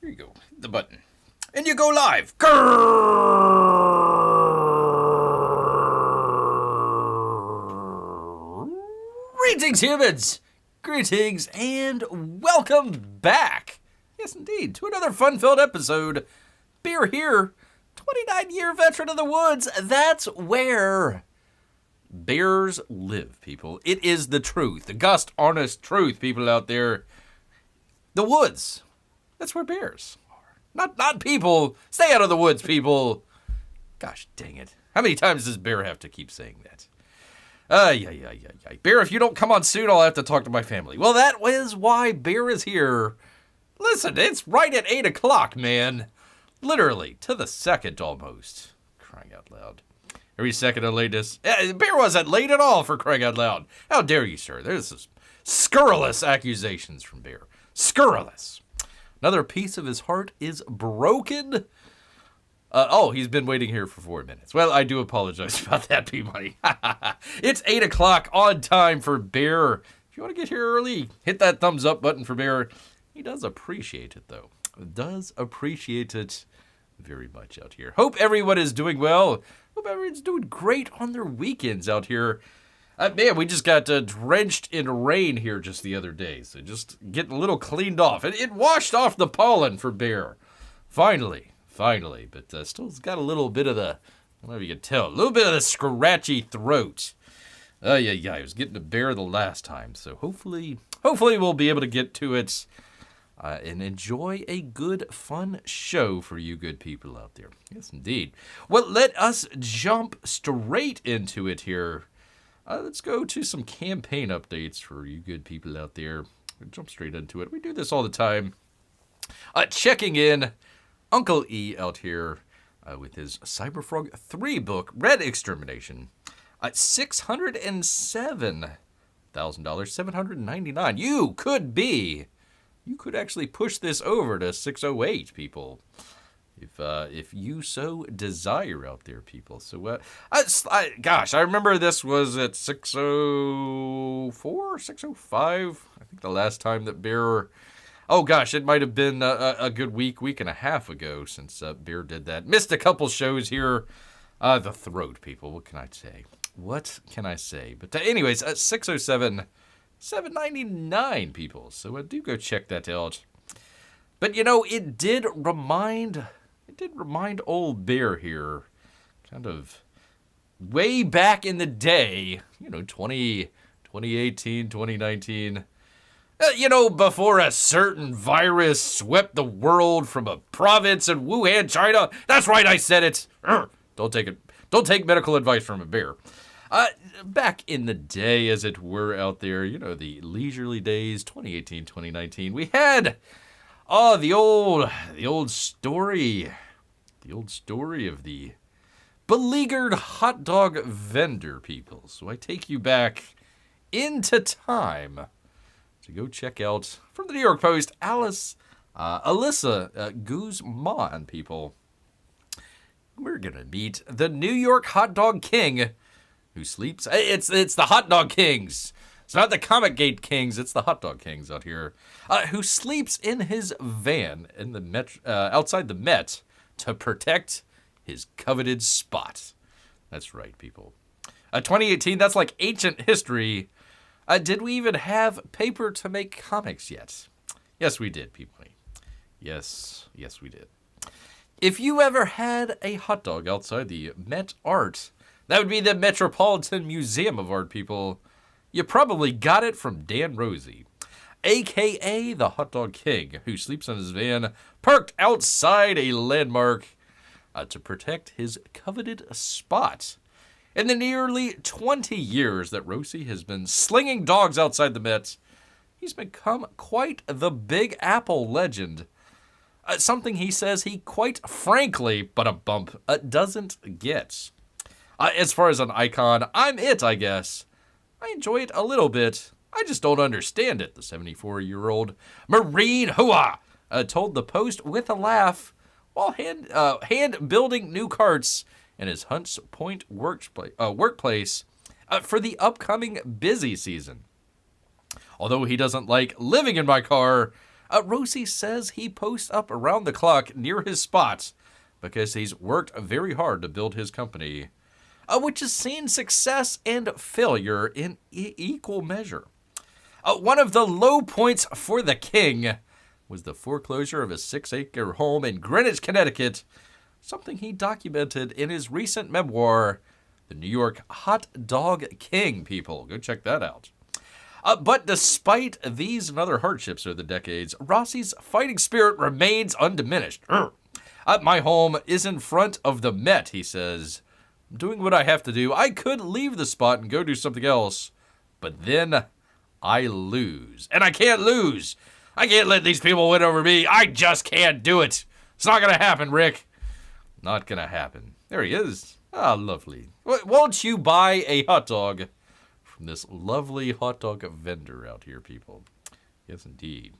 Here you go. Hit the button. And you go live. Greetings, humans. Greetings and welcome back. Yes, indeed, to another fun-filled episode. Beer here, 29-year veteran of the woods. That's where bears live, people. It is the truth, the gust honest truth, people out there. The woods. That's where bears are. Not people. Stay out of the woods, people. Gosh dang it. How many times does Bear have to keep saying that? Yeah. Bear, if you don't come on soon, I'll have to talk to my family. Well, that is why Bear is here. Listen, it's right at 8 o'clock, man. Literally, to the second almost. Crying out loud. Every second of lateness. Bear wasn't late at all, for crying out loud. How dare you, sir? There's scurrilous accusations from Bear. Scurrilous. Another piece of his heart is broken. He's been waiting here for 4 minutes. Well, I do apologize about that, P-Money. It's 8 o'clock on time for Bear. If you want to get here early, hit that thumbs up button for Bear. He does appreciate it, though. Does appreciate it very much out here. Hope everyone is doing well. Hope everyone's doing great on their weekends out here. Man, we just got drenched in rain here just the other day, so just getting a little cleaned off. It washed off the pollen for Bear. Finally, but still's got a little bit of the, I don't know if you can tell, a little bit of the scratchy throat. Yeah, I was getting to Bear the last time, so hopefully we'll be able to get to it and enjoy a good, fun show for you good people out there. Yes, indeed. Well, let us jump straight into it here. Let's go to some campaign updates for you good people out there. We'll jump straight into it. We do this all the time. Checking in, Uncle E out here with his CyberFrog 3 book, Red Extermination, at $607,000, $799. You could actually push this over to 608, people. If you so desire out there, people. So, gosh, I remember this was at 604, 605. I think the last time that Bear, oh gosh, it might have been a good week and a half ago since Bear did that. Missed a couple shows here. The throat, people. What can I say? But anyways, at 607, 799, people. So do go check that out. But it did remind old Bear here, kind of way back in the day, 2018, 2019, before a certain virus swept the world from a province in Wuhan, China. That's right, I said it. Don't take medical advice from a bear. Back in the day, as it were, out there, the leisurely days, 2018, 2019, we had the old story of the beleaguered hot dog vendor, people. So I take you back into time to go check out, from the New York Post, Alyssa Guzman, people. We're gonna meet the New York hot dog king who sleeps. It's the hot dog kings. It's not the Comic Gate Kings, it's the Hot Dog Kings out here, who sleeps in his van in the outside the Met to protect his coveted spot. That's right, people. 2018, that's like ancient history. Did we even have paper to make comics yet? Yes, we did, people. Yes, we did. If you ever had a hot dog outside the Met Art, that would be the Metropolitan Museum of Art, people. You probably got it from Dan Rosie, a.k.a. the Hot Dog King, who sleeps in his van parked outside a landmark to protect his coveted spot. In the nearly 20 years that Rosie has been slinging dogs outside the Met, he's become quite the Big Apple legend. Something he says he quite frankly, doesn't get. As far as an icon, I'm it, I guess. I enjoy it a little bit. I just don't understand it, the 74-year-old Marine Hua told the Post with a laugh while hand building new carts in his Hunts Point workplace for the upcoming busy season. Although he doesn't like living in my car, Rosie says he posts up around the clock near his spot because he's worked very hard to build his company, which has seen success and failure in equal measure. One of the low points for the king was the foreclosure of his 6-acre home in Greenwich, Connecticut, something he documented in his recent memoir, The New York Hot Dog King, people. Go check that out. But despite these and other hardships over the decades, Rossi's fighting spirit remains undiminished. My home is in front of the Met, he says. I'm doing what I have to do. I could leave the spot and go do something else, but then I lose. And I can't lose. I can't let these people win over me. I just can't do it. It's not going to happen, Rick. Not going to happen. There he is. Ah, lovely. Won't you buy a hot dog from this lovely hot dog vendor out here, people? Yes, indeed.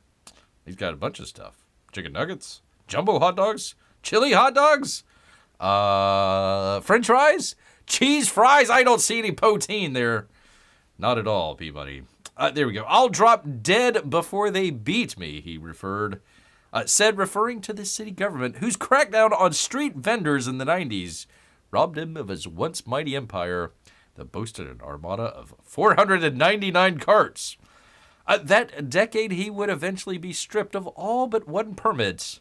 He's got a bunch of stuff. Chicken nuggets, jumbo hot dogs, chili hot dogs, French fries, cheese fries. I don't see any poutine there. Not at all, Peabody. There we go. I'll drop dead before they beat me, he said, referring to the city government, whose crackdown on street vendors in the 90s robbed him of his once mighty empire that boasted an armada of 499 carts. That decade, he would eventually be stripped of all but one permit,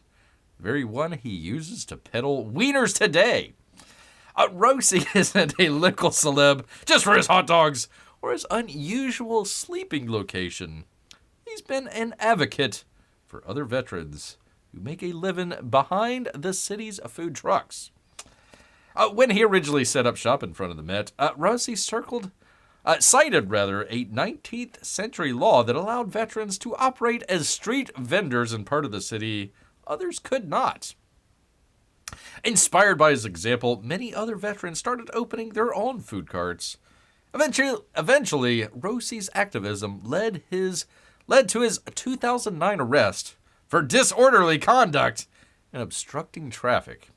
the very one he uses to peddle wieners today. Rosie isn't a local celeb just for his hot dogs or his unusual sleeping location. He's been an advocate for other veterans who make a living behind the city's food trucks. When he originally set up shop in front of the Met, Rosie cited a 19th century law that allowed veterans to operate as street vendors in part of the city others could not. Inspired by his example, many other veterans started opening their own food carts. Eventually, Rosie's activism led to his 2009 arrest for disorderly conduct and obstructing traffic.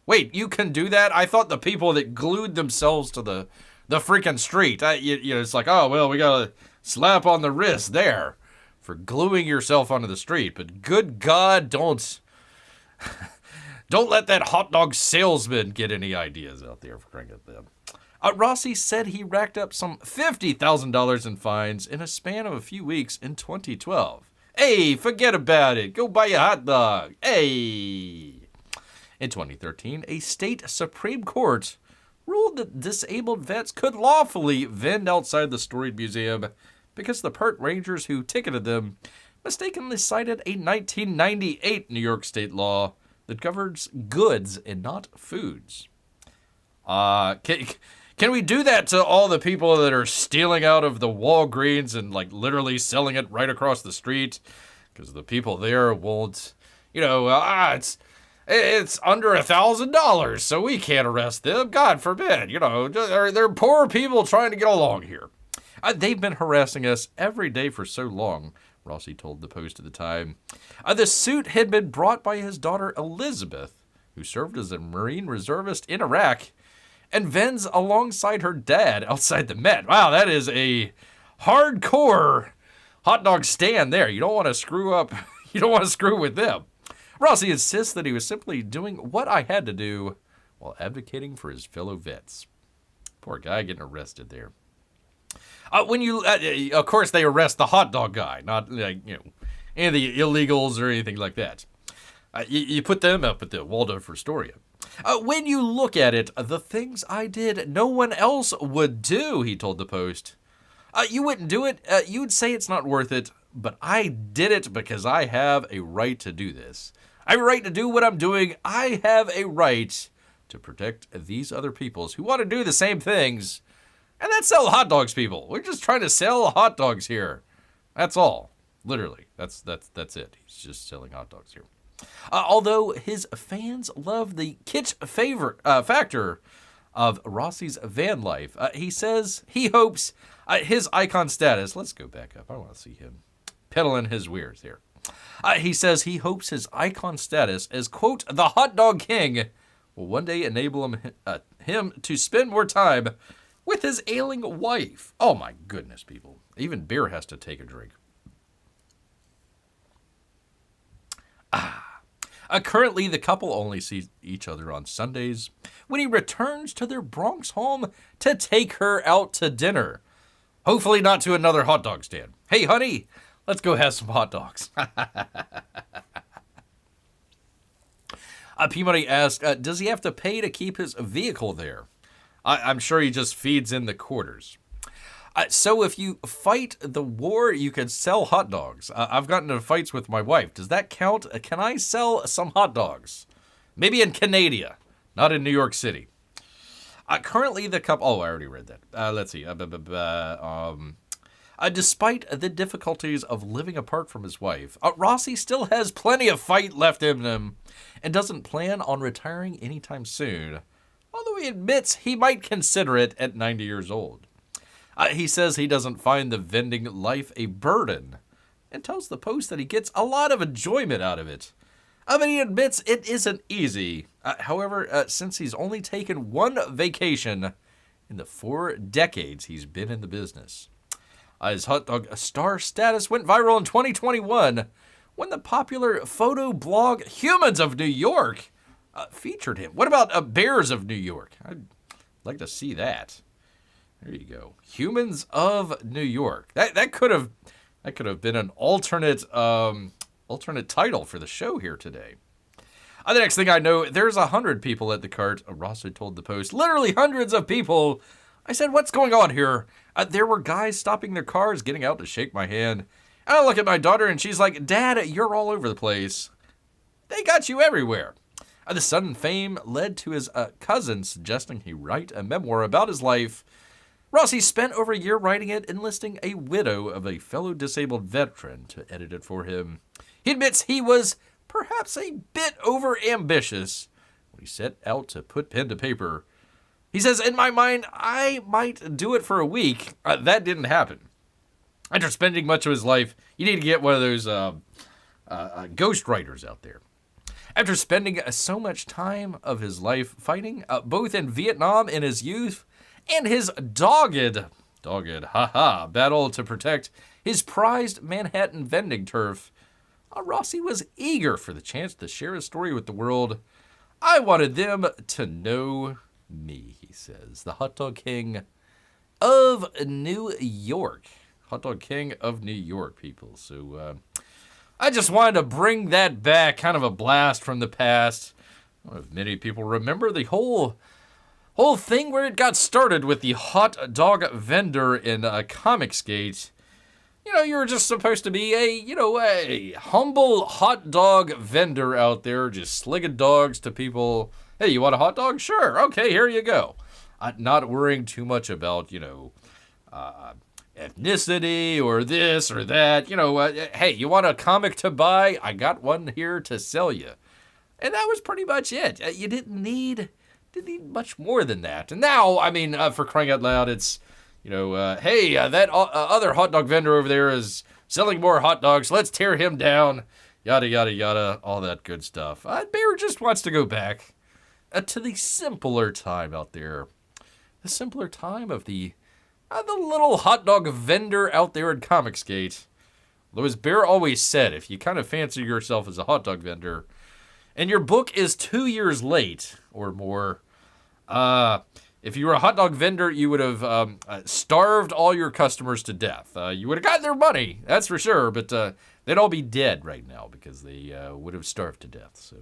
Wait, you can do that? I thought the people that glued themselves to the freaking street, it's like, oh, well, we got to slap on the wrist there for gluing yourself onto the street. But good God, don't let that hot dog salesman get any ideas out there for crying out loud. Rossi said he racked up some $50,000 in fines in a span of a few weeks in 2012. Hey, forget about it. Go buy a hot dog. Hey. In 2013, a state Supreme Court ruled that disabled vets could lawfully vend outside the storied museum because the park rangers who ticketed them mistakenly cited a 1998 New York state law that governs goods and not foods. Can we do that to all the people that are stealing out of the Walgreens and like literally selling it right across the street? Because the people there won't, it's under $1,000, so we can't arrest them. God forbid, they're poor people trying to get along here. They've been harassing us every day for so long, Rossi told the Post at the time. The suit had been brought by his daughter Elizabeth, who served as a Marine reservist in Iraq, and vends alongside her dad outside the Met. Wow, that is a hardcore hot dog stand there. You don't want to screw up. You don't want to screw with them. Rossi insists that he was simply doing what I had to do while advocating for his fellow vets. Poor guy getting arrested there. Of course, they arrest the hot dog guy, not any of the illegals or anything like that. You put them up at the Waldorf Astoria. When you look at it, the things I did, no one else would do, he told the Post. You wouldn't do it. You would say it's not worth it, but I did it because I have a right to do this. I have a right to do what I'm doing. I have a right to protect these other peoples who want to do the same things. And that's sell hot dogs, people. We're just trying to sell hot dogs here. That's all. Literally. That's it. He's just selling hot dogs here. Although his fans love the kitsch factor of Rossi's van life, he says he hopes his icon status. Let's go back up. I want to see him peddling his wares here. He says he hopes his icon status as, quote, the hot dog king will one day enable him to spend more time with his ailing wife. Oh my goodness, people. Even beer has to take a drink. Currently, the couple only sees each other on Sundays when he returns to their Bronx home to take her out to dinner. Hopefully not to another hot dog stand. Hey, honey, let's go have some hot dogs. P-Money asked, does he have to pay to keep his vehicle there? I'm sure he just feeds in the quarters. So if you fight the war, you can sell hot dogs. I've gotten into fights with my wife. Does that count? Can I sell some hot dogs? Maybe in Canada, not in New York City. Currently, the couple... Oh, I already read that. Let's see. Despite the difficulties of living apart from his wife, Rossi still has plenty of fight left in him and doesn't plan on retiring anytime soon, although he admits he might consider it at 90 years old. He says he doesn't find the vending life a burden and tells the Post that he gets a lot of enjoyment out of it. But he admits it isn't easy. However, since he's only taken one vacation in the 4 decades he's been in the business. His hot dog star status went viral in 2021 when the popular photo blog Humans of New York featured him. What about Bears of New York? I'd like to see that. There you go. Humans of New York. That could have been an alternate title for the show here today. The next thing I know, there's 100 people at the cart. Rossi told the Post, literally hundreds of people. I said, what's going on here? There were guys stopping their cars, getting out to shake my hand. I look at my daughter and she's like, Dad, you're all over the place. They got you everywhere. The sudden fame led to his cousin suggesting he write a memoir about his life. Rossi spent over a year writing it, enlisting a widow of a fellow disabled veteran to edit it for him. He admits he was perhaps a bit over-ambitious when he set out to put pen to paper. He says, in my mind, I might do it for a week. That didn't happen. After spending much of his life, you need to get one of those ghost writers out there. After spending so much time of his life fighting, both in Vietnam in his youth and his dogged battle to protect his prized Manhattan vending turf, Rossi was eager for the chance to share his story with the world. I wanted them to know me, he says. The hot dog king of New York. Hot dog king of New York, people. So I just wanted to bring that back, kind of a blast from the past. I don't know if many people remember the whole thing where it got started with the hot dog vendor in Comicsgate. You know, you were just supposed to be a humble hot dog vendor out there, just slinging dogs to people. Hey, you want a hot dog? Sure. Okay, here you go. Not worrying too much about, ethnicity or this or that. Hey, you want a comic to buy? I got one here to sell you. And that was pretty much it. You didn't need much more than that. And now, for crying out loud, it's, hey, that other hot dog vendor over there is selling more hot dogs. Let's tear him down. Yada, yada, yada. All that good stuff. Bear just wants to go back to the simpler time out there. The simpler time of the little hot dog vendor out there in Comicsgate. Though as Bear always said, if you kind of fancy yourself as a hot dog vendor, and your book is 2 years late or more, if you were a hot dog vendor, you would have starved all your customers to death. You would have gotten their money, that's for sure, but they'd all be dead right now because they would have starved to death. So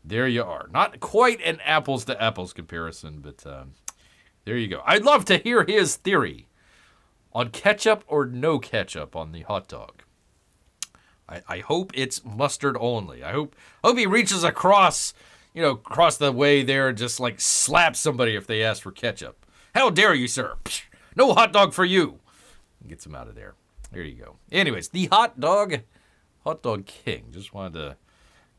there you are. Not quite an apples to apples comparison, but there you go. I'd love to hear his theory on ketchup or no ketchup on the hot dog. I hope it's mustard only. I hope he reaches across the way there and just like slaps somebody if they ask for ketchup. How dare you, sir? Psh, no hot dog for you. Gets him out of there. There you go. Anyways, the hot dog king. Just wanted to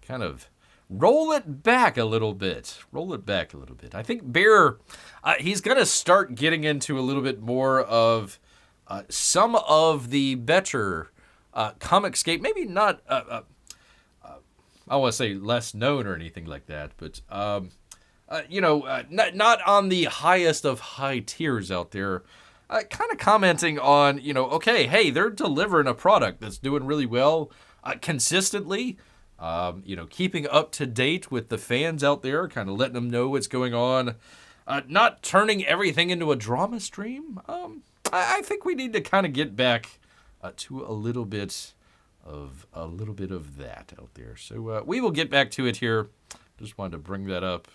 kind of roll it back a little bit. I think Bear, he's going to start getting into a little bit more of some of the better Comicsgate, maybe not, I want to say less known or anything like that, but, not on the highest of high tiers out there, kind of commenting on, okay, hey, they're delivering a product that's doing really well consistently. Keeping up to date with the fans out there, kind of letting them know what's going on. Not turning everything into a drama stream. I think we need to kind of get back to a little bit of that out there. So we will get back to it here. Just wanted to bring that up.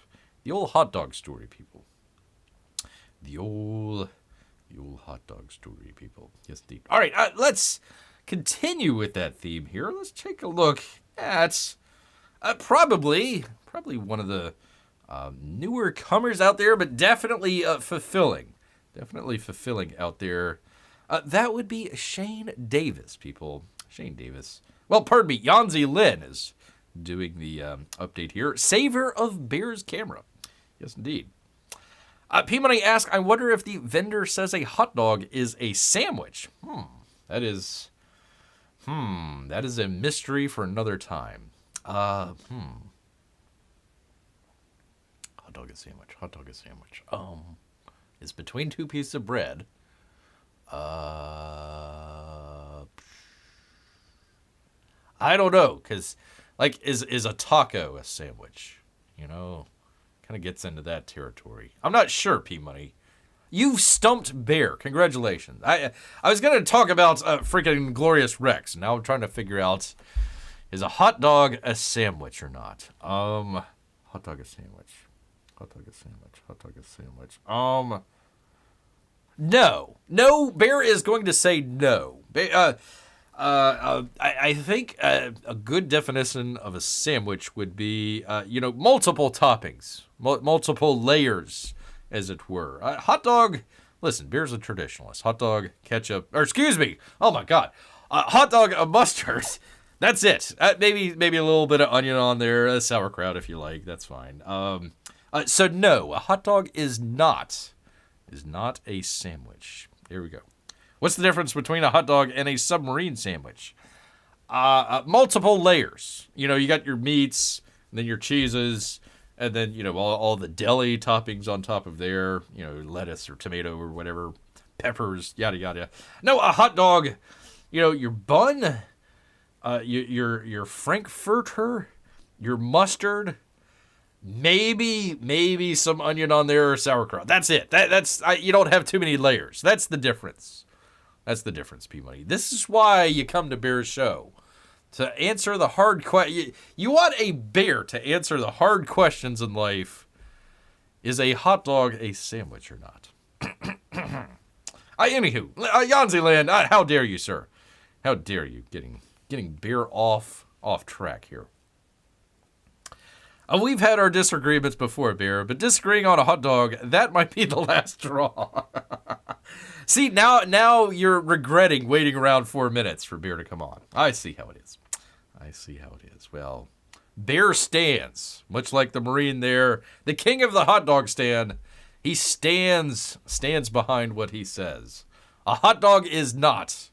The old hot dog story, people. The old hot dog story, people. Yes, indeed. All right, let's continue with that theme here. Let's take a look at probably one of the newer comers out there, but definitely fulfilling. Definitely fulfilling out there. That would be Shane Davis, people. Shane Davis. Well, pardon me. Yanzi Lin is doing the update here. Saver of Bear's camera. Yes, indeed. P-Money asks, I wonder if the vendor says a hot dog is a sandwich. That is a mystery for another time. Hot dog is sandwich. Hot dog is sandwich. It's between two pieces of bread. I don't know, because, is a taco a sandwich? Kind of gets into that territory. I'm not sure, P-Money. You've stumped Bear. Congratulations. I was going to talk about freaking Inglorious Rex. Now I'm trying to figure out, is a hot dog a sandwich or not? Hot dog a sandwich. Hot dog a sandwich. Hot dog a sandwich. No. No, Bear is going to say no. I think a good definition of a sandwich would be, multiple toppings, multiple layers, as it were. Hot dog, listen, Bear's a traditionalist. Hot dog, ketchup, oh my God. Hot dog, mustard, that's it. Maybe a little bit of onion on there, sauerkraut if you like, that's fine. So no, a hot dog is not a sandwich. There we go. What's the difference between a hot dog and a submarine sandwich? Multiple layers. You got your meats, and then your cheeses, and then, all the deli toppings on top of there, lettuce or tomato or whatever, peppers, yada, yada. No, a hot dog, your bun, your frankfurter, your mustard, maybe some onion on there or sauerkraut. That's it. That's you don't have too many layers. That's the difference. That's the difference, P-Money. This is why you come to Bear's show. To answer the hard questions. You want a bear to answer the hard questions in life. Is a hot dog a sandwich or not? Anywho, Yanzi Land, how dare you, sir? How dare you getting Bear off track here. We've had our disagreements before, Bear, but disagreeing on a hot dog, that might be the last straw. See, now you're regretting waiting around 4 minutes for Bear to come on. I see how it is. Well, Bear stands, much like the Marine there, the king of the hot dog stand. He stands behind what he says. A hot dog is not,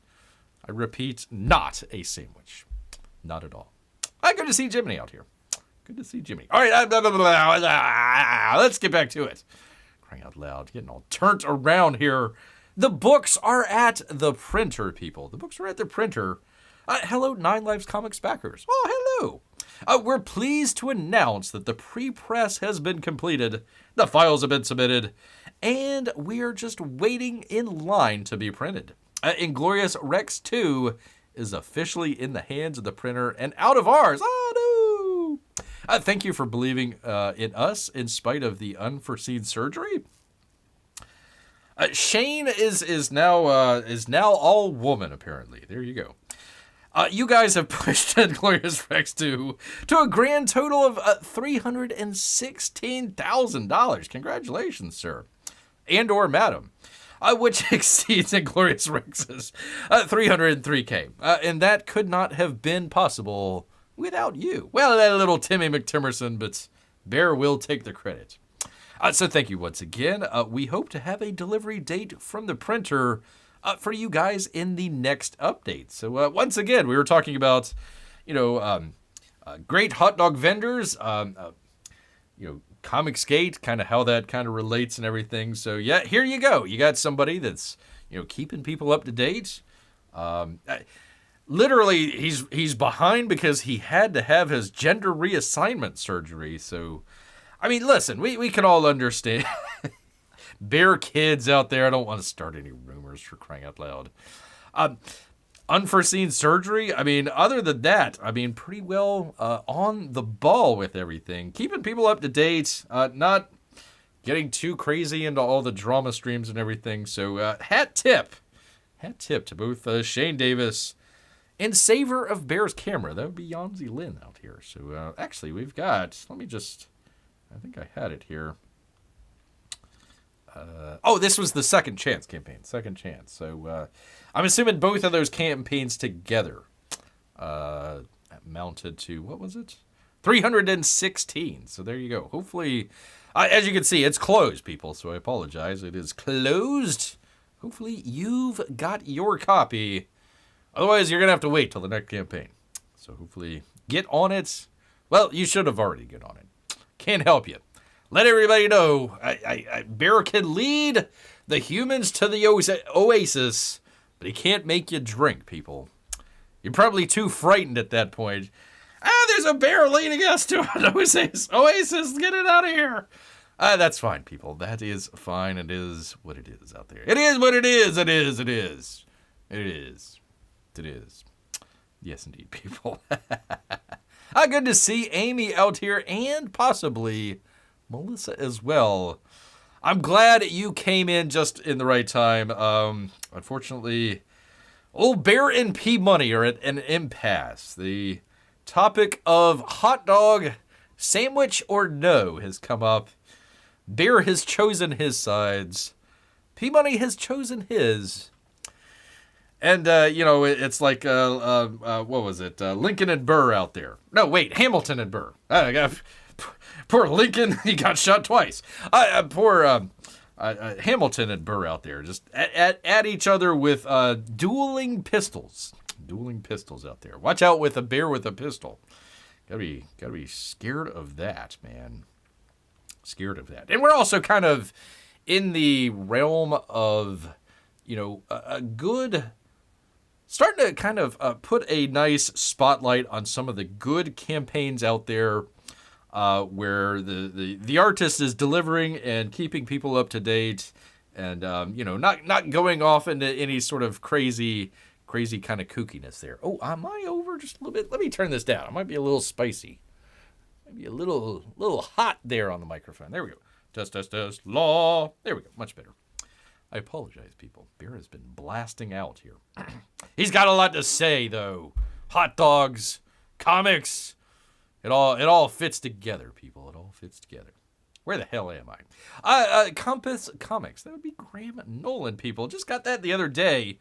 I repeat, not a sandwich. Not at all. Good to see Jiminy out here. Good to see Jimmy. All right, let's get back to it. Crying out loud, getting all turned around here. The books are at the printer, people. The books are at the printer. Hello, Nine Lives Comics backers. Oh, hello. We're pleased to announce that the pre-press has been completed. The files have been submitted. And we are just waiting in line to be printed. Inglorious Rex 2 is officially in the hands of the printer and out of ours. Oh, no. Thank you for believing in us in spite of the unforeseen surgery. Shane is now all woman, apparently. There you go. You guys have pushed Inglorious Rex 2 to a grand total of $316,000. Congratulations, sir. And or madam. Which exceeds Inglorious Rex's $303K. And that could not have been possible without you. Well, that little Timmy McTimerson, but Bear will take the credit. So thank you once again. We hope to have a delivery date from the printer for you guys in the next update. So once again, we were talking about, great hot dog vendors, Comicsgate, kind of how that kind of relates and everything. So yeah, here you go. You got somebody that's, keeping people up to date. literally, he's behind because he had to have his gender reassignment surgery. So, I mean, listen, we can all understand. Bear kids out there, I don't want to start any rumors for crying out loud. Unforeseen surgery, I mean, other than that, I mean, pretty well on the ball with everything. Keeping people up to date, not getting too crazy into all the drama streams and everything. So, hat tip to both Shane Davis and Savor of Bear's Camera. That would be Yanzi Lin out here. So, actually, we've got, I think I had it here. This was the Second Chance campaign. Second Chance. So, I'm assuming both of those campaigns together amounted to, what was it? 316. So, there you go. Hopefully, as you can see, it's closed, people. So, I apologize. It is closed. Hopefully, you've got your copy. Otherwise, you're going to have to wait till the next campaign. So, hopefully, get on it. Well, you should have already got on it. Can't help you. Let everybody know, Bear can lead the humans to the oasis, but he can't make you drink, people. You're probably too frightened at that point. There's a bear leading us to an oasis. Oasis, get it out of here. That's fine, people. That is fine. It is what it is out there. It is what it is. It is. It is. It is. It is. Yes, indeed, people. Good to see Amy out here and possibly Melissa as well. I'm glad you came in just in the right time. Unfortunately, old Bear and P Money are at an impasse. The topic of hot dog, sandwich or no has come up. Bear has chosen his sides. P Money has chosen his. And, it's like, what was it? Lincoln and Burr out there. No, wait, Hamilton and Burr. Poor Lincoln, he got shot twice. Poor Hamilton and Burr out there, just at each other with dueling pistols. Dueling pistols out there. Watch out with a bear with a pistol. Gotta be scared of that, man. Scared of that. And we're also kind of in the realm of, a good, starting to kind of put a nice spotlight on some of the good campaigns out there. Where the artist is delivering and keeping people up to date, and not going off into any sort of crazy kind of kookiness there. Oh, am I over just a little bit? Let me turn this down. I might be a little spicy, maybe a little hot there on the microphone. There we go. Test. Law. There we go. Much better. I apologize, people. Bear has been blasting out here. He's got a lot to say, though. Hot dogs, comics. It all fits together, people. It all fits together. Where the hell am I? Compass Comics. That would be Graham Nolan, people. Just got that the other day.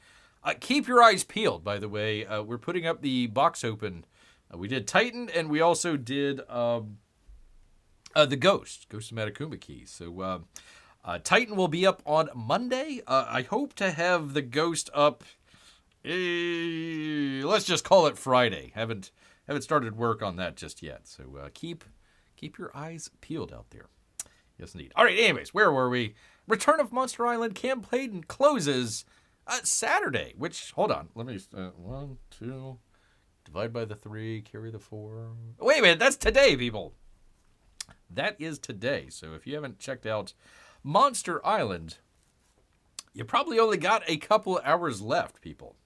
Keep your eyes peeled, by the way. We're putting up the box open. We did Titan, and we also did the Ghost of Matacumba Keys. So Titan will be up on Monday. I hope to have the Ghost up, let's just call it Friday. Haven't started work on that just yet. So keep your eyes peeled out there. Yes, indeed. All right, anyways, where were we? Return of Monster Island campaign closes Saturday, which, hold on. Let me, 1, 2, divide by the 3, carry the 4. Wait a minute, that's today, people. That is today. So if you haven't checked out Monster Island, you probably only got a couple hours left, people.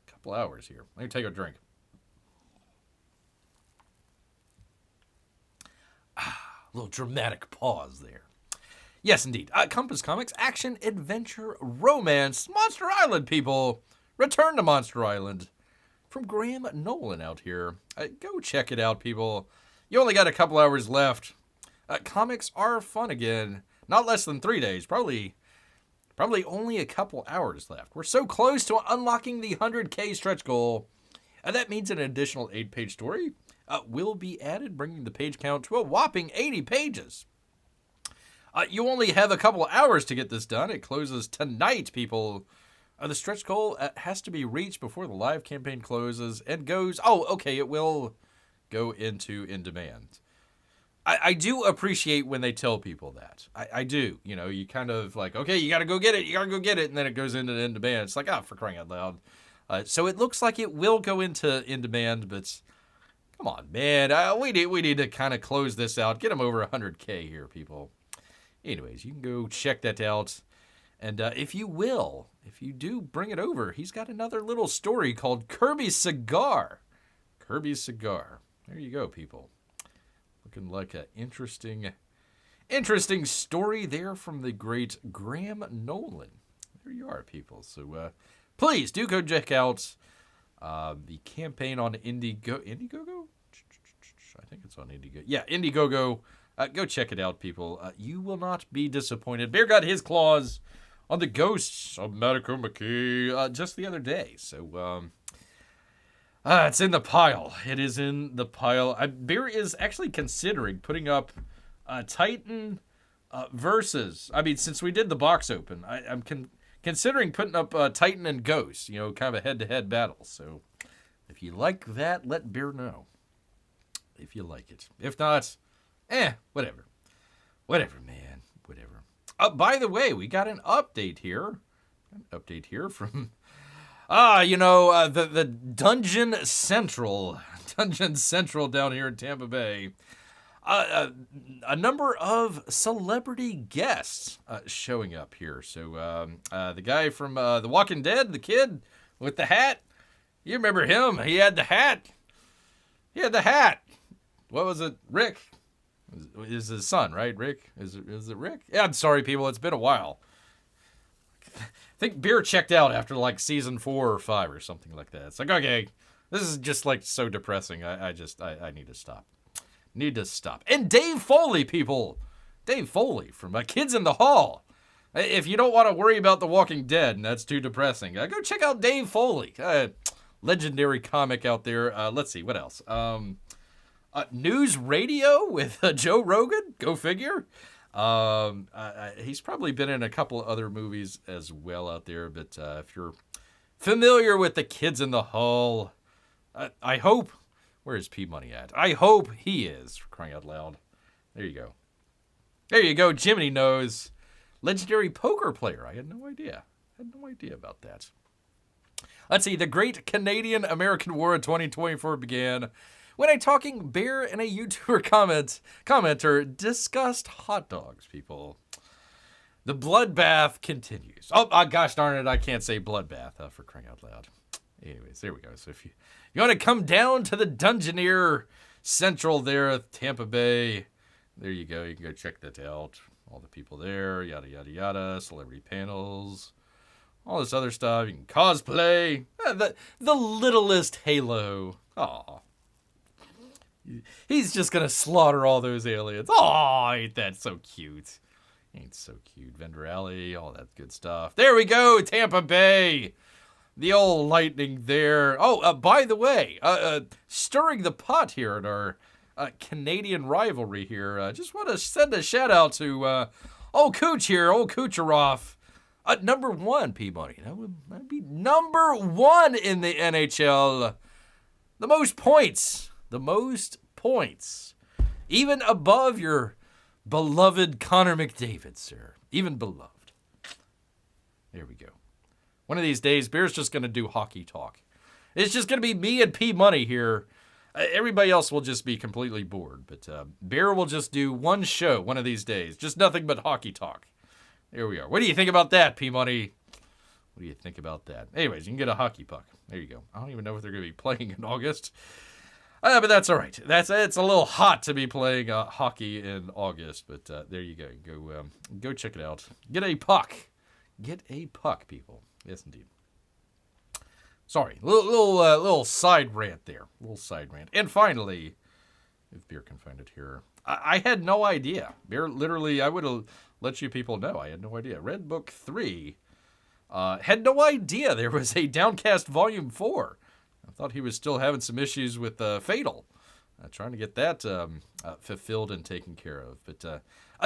A couple hours here. Let me take a drink. Little dramatic pause there. Yes, indeed. Compass Comics, action, adventure, romance, Monster Island, people. Return to Monster Island. From Graham Nolan out here. Go check it out, people. You only got a couple hours left. Comics are fun again. Not less than 3 days. Probably only a couple hours left. We're so close to unlocking the 100K stretch goal. That means an additional 8-page story will be added, bringing the page count to a whopping 80 pages. You only have a couple hours to get this done. It closes tonight, people. The stretch goal has to be reached before the live campaign closes and goes... Oh, okay, it will go into in demand. I do appreciate when they tell people that. I do. You kind of like, okay, you got to go get it. And then it goes into in demand. It's like, for crying out loud. So it looks like it will go into in demand, but come on, man. We need to kind of close this out. Get him over 100K here, people. Anyways, you can go check that out. And if you do bring it over, he's got another little story called Kirby's Cigar. Kirby's Cigar. There you go, people. Looking like an interesting story there from the great Graham Nolan. There you are, people. So please do go check out the campaign on Indiegogo? I think it's on Indiegogo. Yeah, Indiegogo. Go check it out, people. You will not be disappointed. Bear got his claws on the ghosts of Medico McKee just the other day. So it's in the pile. It is in the pile. Bear is actually considering putting up Titan versus. I mean, since we did the box open, I'm considering putting up Titan and Ghost. You know, kind of a head-to-head battle. So if you like that, let Bear know. If you like it. If not, whatever. Whatever, man. Whatever. By the way, we got an update here. From, the Dungeon Central down here in Tampa Bay. A number of celebrity guests showing up here. So the guy from The Walking Dead, the kid with the hat, you remember him? He had the hat. What was it? Rick. Is his son, right? Rick? Is it Rick? Yeah, I'm sorry, people. It's been a while. I think Beer checked out after like season 4 or 5 or something like that. It's like, okay, this is just like so depressing. I need to stop. And Dave Foley, people. Dave Foley from Kids in the Hall. If you don't want to worry about The Walking Dead and that's too depressing, go check out Dave Foley. Legendary comic out there. Let's see, what else? News Radio with Joe Rogan. Go figure. He's probably been in a couple of other movies as well out there. But if you're familiar with the Kids in the Hall, I hope. Where is P Money at? I hope he is. For crying out loud. There you go. Jiminy knows. Legendary poker player. I had no idea. About that. Let's see. The Great Canadian-American War of 2024 began when a talking bear and a YouTuber commenter discussed hot dogs, people. The bloodbath continues. Oh, gosh darn it, I can't say bloodbath for crying out loud. Anyways, there we go. So if you want to come down to the Dungeoneer Central there at Tampa Bay, there you go. You can go check that out. All the people there, yada, yada, yada, celebrity panels, all this other stuff. You can cosplay. The littlest Halo. Aw. He's just going to slaughter all those aliens. Aw, ain't that so cute. Vendor Alley, all that good stuff. There we go, Tampa Bay. The old lightning there. Oh, by the way, stirring the pot here in our Canadian rivalry here. Just want to send a shout out to old Cooch here, old Kucherov. Number 1, P-Money. That'd be number 1 in the NHL. The most points. Even above your beloved Connor McDavid, sir. Even beloved. There we go. One of these days, Bear's just going to do Hawkey Talk. It's just going to be me and P Money here. Everybody else will just be completely bored. But Bear will just do one show one of these days. Just nothing but Hawkey Talk. There we are. What do you think about that, P Money? What do you think about that? Anyways, you can get a hockey puck. There you go. I don't even know if they're going to be playing in August. But that's all right. It's a little hot to be playing hockey in August. But there you go. Go check it out. Get a puck. People. Yes, indeed. Sorry, little side rant there. And finally, if Beer can find it here, I had no idea. Beer, literally, I would have let you people know. I had no idea. Red Book 3 had no idea there was a Downcast Volume 4. I thought he was still having some issues with Fatal. Trying to get that fulfilled and taken care of. But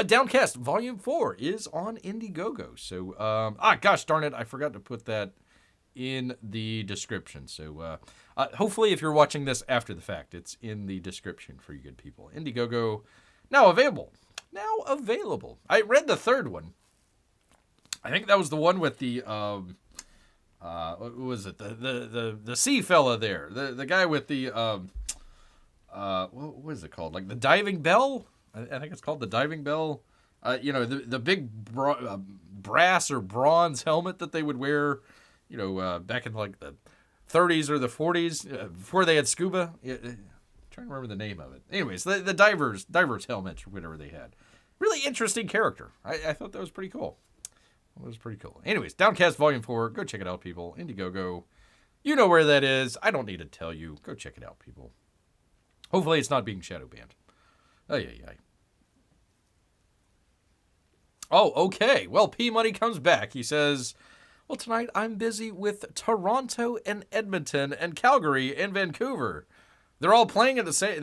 Downcast Volume 4 is on Indiegogo. So, gosh darn it, I forgot to put that in the description. So, hopefully if you're watching this after the fact, it's in the description for you good people. Indiegogo, now available. I read the third one. I think that was the one with the what was it? The sea fella there. The guy with the, what is it called? Like the diving bell? I think it's called the diving bell. The big brass or bronze helmet that they would wear, back in like the 30s or the 40s before they had scuba. Trying to remember the name of it. Anyways, the diver's helmet or whatever they had. Really interesting character. I thought that was pretty cool. It was pretty cool. Anyways, Downcast Volume 4. Go check it out, people. Indiegogo. You know where that is. I don't need to tell you. Go check it out, people. Hopefully it's not being shadow banned. Oh, yeah. Oh, okay. Well, P Money comes back. He says, well, tonight I'm busy with Toronto and Edmonton and Calgary and Vancouver. They're all playing at the same...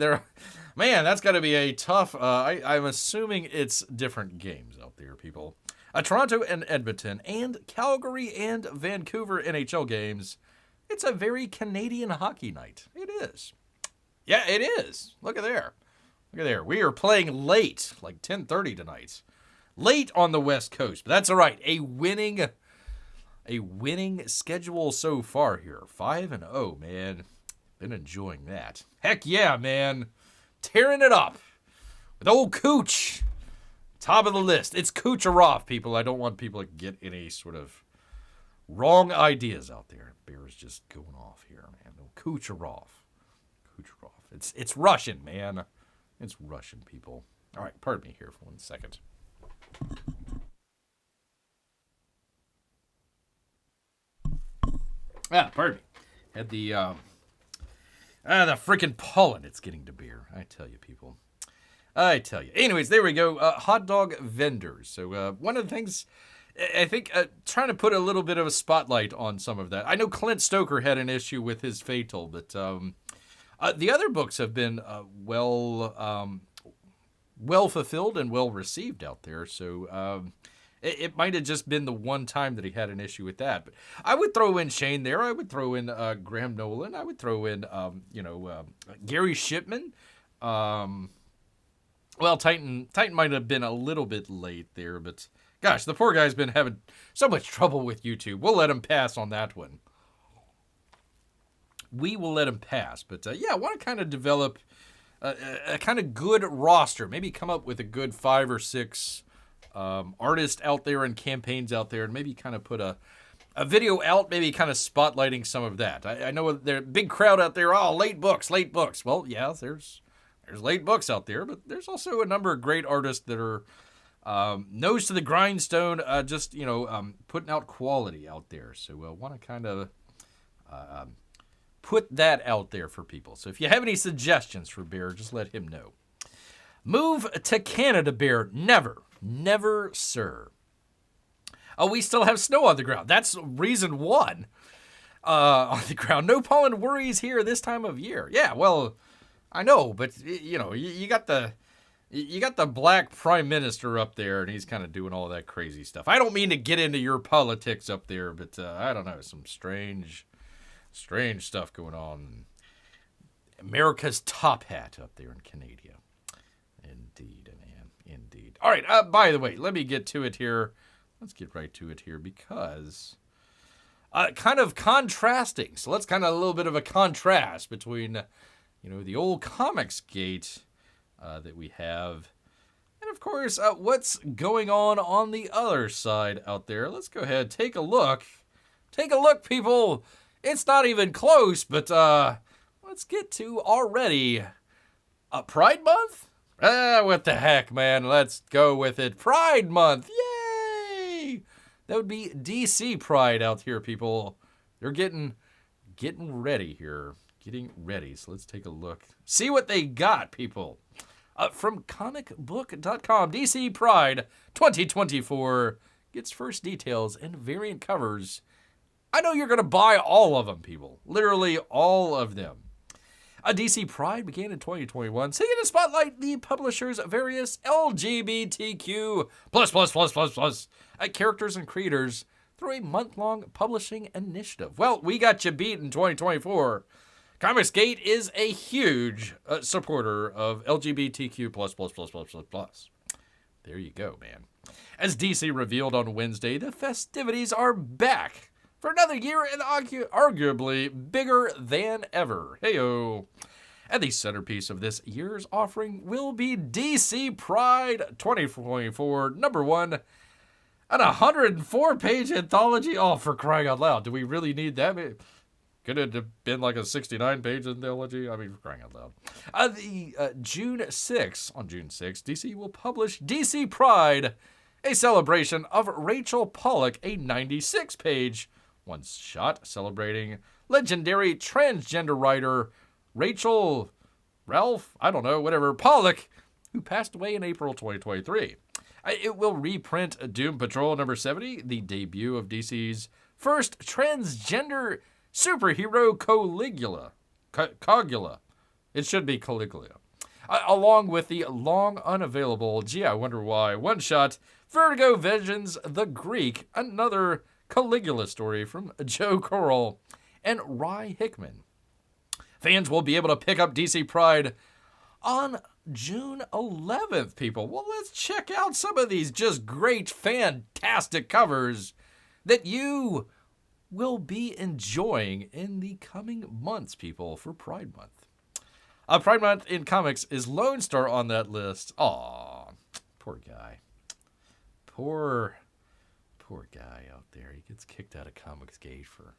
Man, that's got to be a tough... I'm assuming it's different games out there, people. Toronto and Edmonton and Calgary and Vancouver NHL games. It's a very Canadian hockey night. It is. Yeah, it is. Look at there. We are playing late, like 10:30 tonight. Late on the West Coast, but that's all right. A winning schedule so far here. 5-0, man. Been enjoying that. Heck yeah, man. Tearing it up with old Cooch. Top of the list. It's Kucherov, people. I don't want people to get any sort of wrong ideas out there. Bear's just going off here, man. No, Kucherov. It's Russian, man. It's Russian, people. All right, pardon me here for 1 second. Pardon me. Had the freaking pollen it's getting to beer. I tell you, people. Anyways, there we go. Hot dog vendors. So one of the things, I think, trying to put a little bit of a spotlight on some of that. I know Clint Stoker had an issue with his Fatal, but the other books have been well fulfilled and well received out there. So it might have just been the one time that he had an issue with that. But I would throw in Shane there. I would throw in Graham Nolan. I would throw in Gary Shipman. Well, Titan might have been a little bit late there, but gosh, the poor guy's been having so much trouble with YouTube. We'll let him pass on that one. We will let him pass. But I want to kind of develop a kind of good roster. Maybe come up with a good 5 or 6 artists out there and campaigns out there, and maybe kind of put a video out, maybe kind of spotlighting some of that. I know there's a big crowd out there. Oh, late books. Well, yeah, there's late books out there, but there's also a number of great artists that are nose to the grindstone, putting out quality out there. So I want to kind of put that out there for people. So if you have any suggestions for Bear, just let him know. Move to Canada, Bear. Never, sir. Oh, we still have snow on the ground. That's reason 1 on the ground. No pollen worries here this time of year. Yeah, well, I know, but you got the black prime minister up there, and he's kind of doing all that crazy stuff. I don't mean to get into your politics up there, but I don't know, some strange stuff going on. America's top hat up there in Canada. Indeed, man. Indeed. All right, by the way, let me get to it here. Let's get right to it here because kind of contrasting. So let's kind of a little bit of a contrast between, the old comics gate that we have. And of course, what's going on the other side out there. Let's go ahead, take a look. Take a look, people. It's not even close, but let's get to already Pride Month? What the heck, man? Let's go with it. Pride Month. Yay! That would be DC Pride out here, people. They're getting ready here. Getting ready. So let's take a look. See what they got, people. From comicbook.com, DC Pride 2024 gets first details and variant covers. I know you're going to buy all of them, people. Literally all of them. DC Pride began in 2021, seeking to spotlight the publisher's various LGBTQ plus characters and creators through a month-long publishing initiative. Well, we got you beat in 2024. Comicsgate is a huge supporter of LGBTQ plus. There you go, man. As DC revealed on Wednesday, the festivities are back for another year and arguably bigger than ever. Heyo. And the centerpiece of this year's offering will be DC Pride 2024 #1, an 104-page anthology. Oh, for crying out loud. Do we really need that? Could it have been like a 69-page anthology? I mean, for crying out loud. On June 6th, DC will publish DC Pride, a celebration of Rachel Pollack, a 96-page one-shot celebrating legendary transgender writer Rachel Pollack, who passed away in April 2023. It will reprint Doom Patrol #70, the debut of DC's first transgender superhero Caligula. It should be Caligula. Along with the long unavailable, gee, I wonder why, one-shot Vertigo Visions the Greek, another Caligula story from Joe Corral and Rye Hickman. Fans will be able to pick up DC Pride on June 11th, people. Well, let's check out some of these just great, fantastic covers that you will be enjoying in the coming months, people, for Pride Month. Pride Month in comics is Lonestar on that list. Aw, poor guy. Poor guy out there. He gets kicked out of Comics Gate for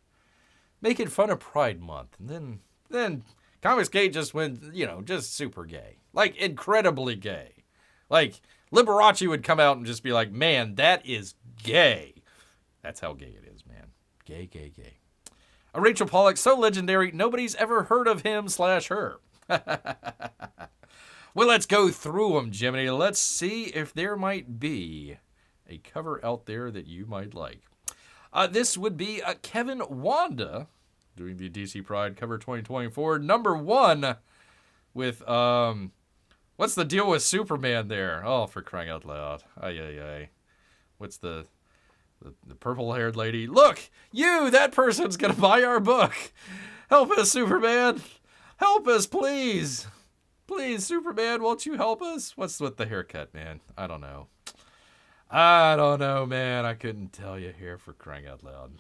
making fun of Pride Month. And then Comics Gate just went, just super gay. Like, incredibly gay. Like, Liberace would come out and just be like, man, that is gay. That's how gay it is, man. Gay. A Rachel Pollack so legendary, nobody's ever heard of him/her. Well, let's go through them, Jiminy. Let's see if there might be a cover out there that you might like. This would be Kevin Wanda doing the DC Pride cover 2024 #1 with, what's the deal with Superman there? Oh, for crying out loud. Ay. What's the purple-haired lady? Look, that person's going to buy our book. Help us, Superman. Help us, please. Please, Superman, won't you help us? What's with the haircut, man? I don't know, man. I couldn't tell you here, for crying out loud.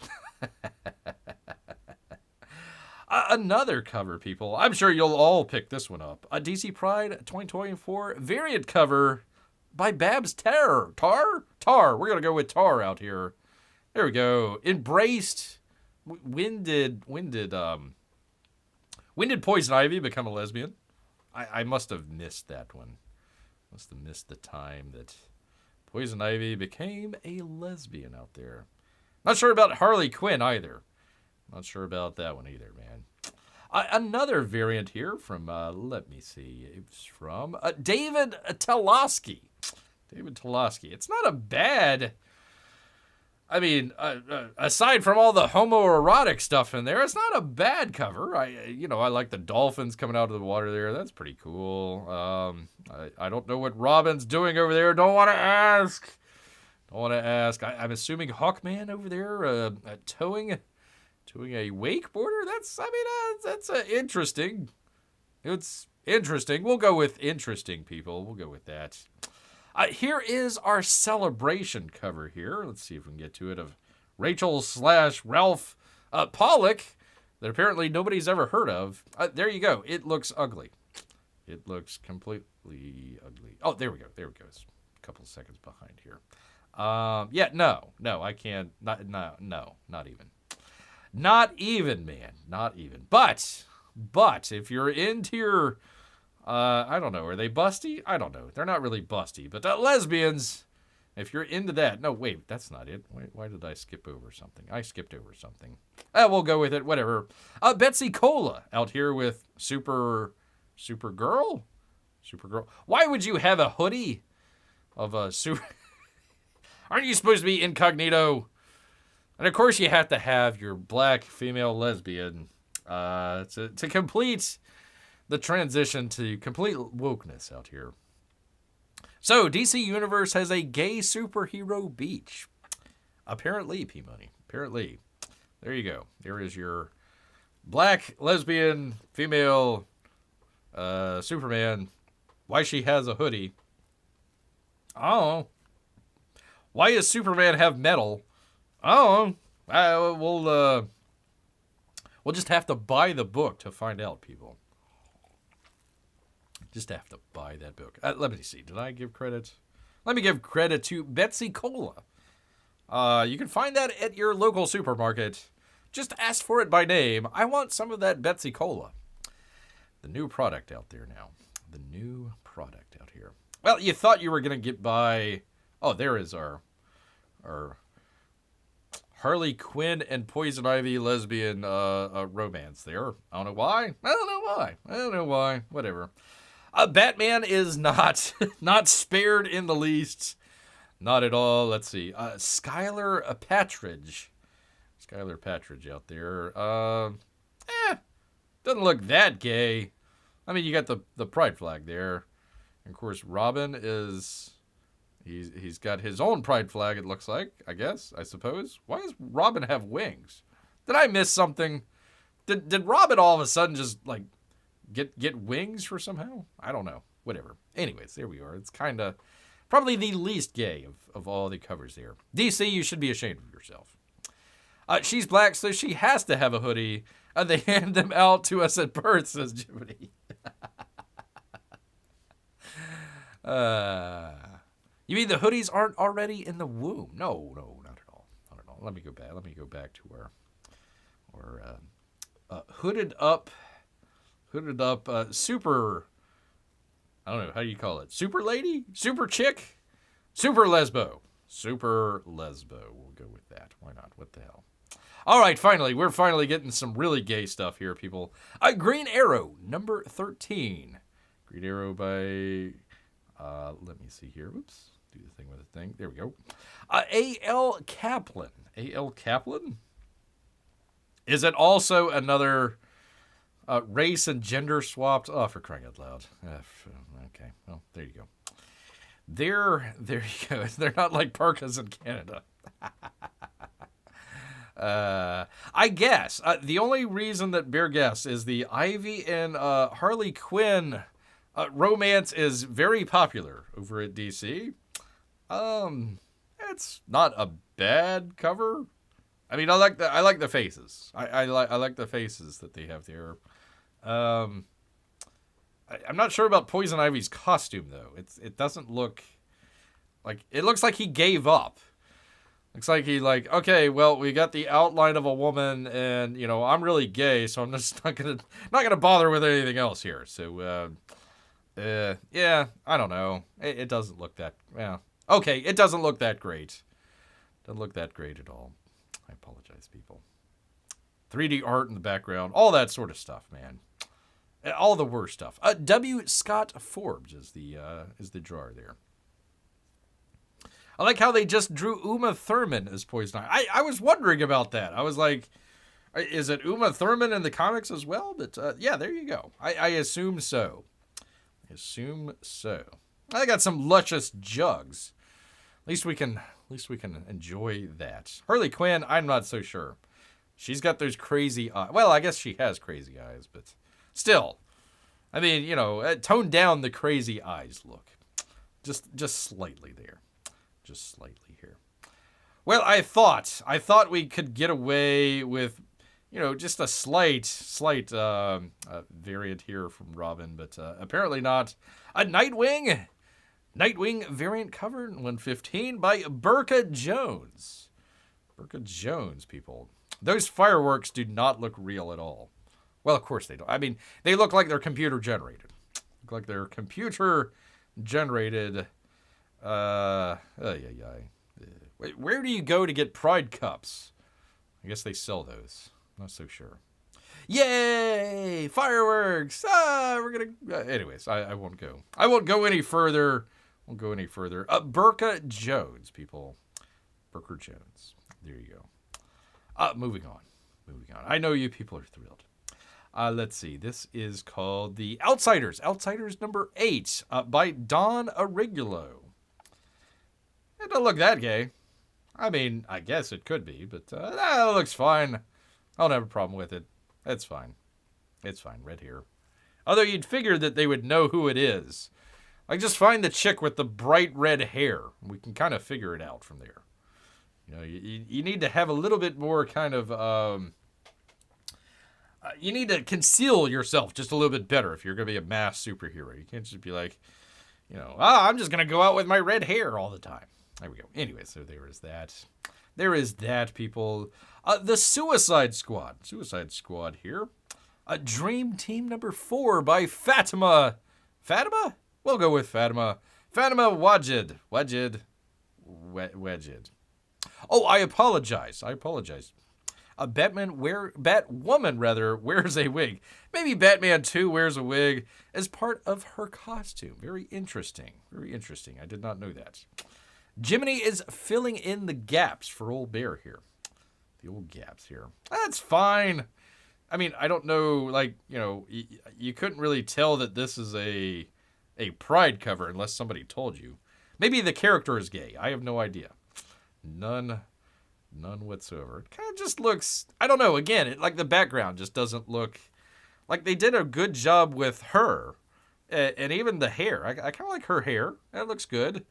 Another cover, people. I'm sure you'll all pick this one up. A DC Pride 2024 variant cover by Babs Tar. We're going to go with Tar out here. There we go. Embraced. When did Poison Ivy become a lesbian? I must have missed that one. Must have missed the time that Poison Ivy became a lesbian out there. Not sure about Harley Quinn either. Not sure about that one either, man. Another variant here from, let me see. It's from David Taloski. It's not a bad... I mean, aside from all the homoerotic stuff in there, it's not a bad cover. I like the dolphins coming out of the water there. That's pretty cool. I don't know what Robin's doing over there. Don't want to ask. I'm assuming Hawkman over there towing a wakeboarder. That's interesting. It's interesting. We'll go with interesting, people. We'll go with that. Here is our celebration cover here. Let's see if we can get to it, of Rachel/Ralph Pollack, that apparently nobody's ever heard of. There you go. It looks ugly. It looks completely ugly. Oh, there we go. It's a couple seconds behind here. No, I can't. Not even. Not even, man. Not even. But if you're into your... I don't know. Are they busty? I don't know. They're not really busty, but lesbians, if you're into that. No, wait, that's not it. Why did I skip over something? I skipped over something. We'll go with it. Whatever. Betsy Cola out here with Supergirl. Why would you have a hoodie of a super... Aren't you supposed to be incognito? And of course you have to have your black female lesbian to complete the transition to complete wokeness out here. So, DC Universe has a gay superhero beach. Apparently, P-Money. Apparently. There you go. There is your black, lesbian, female, Superman. Why she has a hoodie. Oh. Why does Superman have metal? Oh. We'll just have to buy the book to find out, people. Just have to buy that book. Let me see. Did I give credit? Let me give credit to Betsy Cola. You can find that at your local supermarket. Just ask for it by name. I want some of that Betsy Cola. The new product out there now. The new product out here. Well, you thought you were going to get by... Oh, there is our Harley Quinn and Poison Ivy lesbian romance there. I don't know why. I don't know why. Whatever. Batman is not spared in the least. Not at all. Let's see. Skylar Patridge. Skylar Patridge out there. Doesn't look that gay. I mean, you got the pride flag there. And of course, Robin is... He's got his own pride flag, it looks like, I guess, I suppose. Why does Robin have wings? Did I miss something? Did Robin all of a sudden just, like, get wings for somehow? I don't know. Whatever. Anyways, there we are. It's kind of probably the least gay of all the covers there. DC, you should be ashamed of yourself. She's black, so she has to have a hoodie. They hand them out to us at birth, says Jiminy. You mean the hoodies aren't already in the womb? No, not at all. Not at all. Let me go back to our hooded up, super, I don't know, how do you call it? Super lady? Super chick? Super lesbo. We'll go with that. Why not? What the hell? All right, we're finally getting some really gay stuff here, people. Green Arrow, number 13. Green Arrow by, let me see here. Oops. Do the thing with the thing. There we go. A.L. Kaplan. A.L. Kaplan? Is it also another race and gender swapped? Oh, for crying out loud. Okay. Well, there you go. There you go. They're not like parkas in Canada. I guess. The only reason that Bear guessed is the Ivy and Harley Quinn romance is very popular over at DC. It's not a bad cover. I mean, I like the faces. I like the faces that they have there. I'm not sure about Poison Ivy's costume though. It doesn't look like, it looks like he gave up. Looks like he okay, well, we got the outline of a woman, and I'm really gay, so I'm just not gonna bother with anything else here. So yeah, I don't know. It doesn't look that, yeah. Okay, it doesn't look that great. Doesn't look that great at all. I apologize, people. 3D art in the background, all that sort of stuff, man. All the worst stuff. W. Scott Forbes is the drawer there. I like how they just drew Uma Thurman as Poison Ivy. I was wondering about that. I was like, is it Uma Thurman in the comics as well? But yeah, there you go. I assume so. I got some luscious jugs. At least we can enjoy that. Harley Quinn, I'm not so sure. She's got those crazy eyes. Well, I guess she has crazy eyes, but still. I mean, tone down the crazy eyes look. Just slightly there. Just slightly here. Well, I thought we could get away with, just a slight variant here from Robin, but apparently not. A Nightwing variant cover, 115 by Burka Jones. Burka Jones, people. Those fireworks do not look real at all. Well, of course they don't. I mean, they look like they're computer generated. Where do you go to get Pride cups? I guess they sell those. Not so sure. Yay! Fireworks! We're gonna... anyways, I won't go. I won't go any further. Burka Jones, people. Burka Jones. There you go. Moving on. I know you people are thrilled. Let's see. This is called The Outsiders. Outsiders number 8 by Don Arigulo. It doesn't look that gay. I mean, I guess it could be, but it looks fine. I don't have a problem with it. It's fine. Red hair. Although you'd figure that they would know who it is. Just find the chick with the bright red hair. We can kind of figure it out from there. You know, you need to have a little bit more kind of, you need to conceal yourself just a little bit better if you're going to be a mass superhero. You can't just be like, you know, I'm just going to go out with my red hair all the time. There we go. Anyway, so there is that. There is that, people. The Suicide Squad. Suicide Squad here. Dream Team number 4 by Fatima. Fatima? We'll go with Fatima. Fatima Wajid. Wajid. Oh, I apologize. Batwoman wears a wig. Maybe Batman 2 wears a wig as part of her costume. Very interesting. Very interesting. I did not know that. Jiminy is filling in the gaps for old Bear here. The old gaps here. That's fine. I mean, I don't know, like, you know, you couldn't really tell that this is a Pride cover unless somebody told you. Maybe the character is gay. I have no idea. None whatsoever. It kind of just looks, I don't know, again, like the background just doesn't look, like they did a good job with her. And even the hair. I kind of like her hair. That looks good.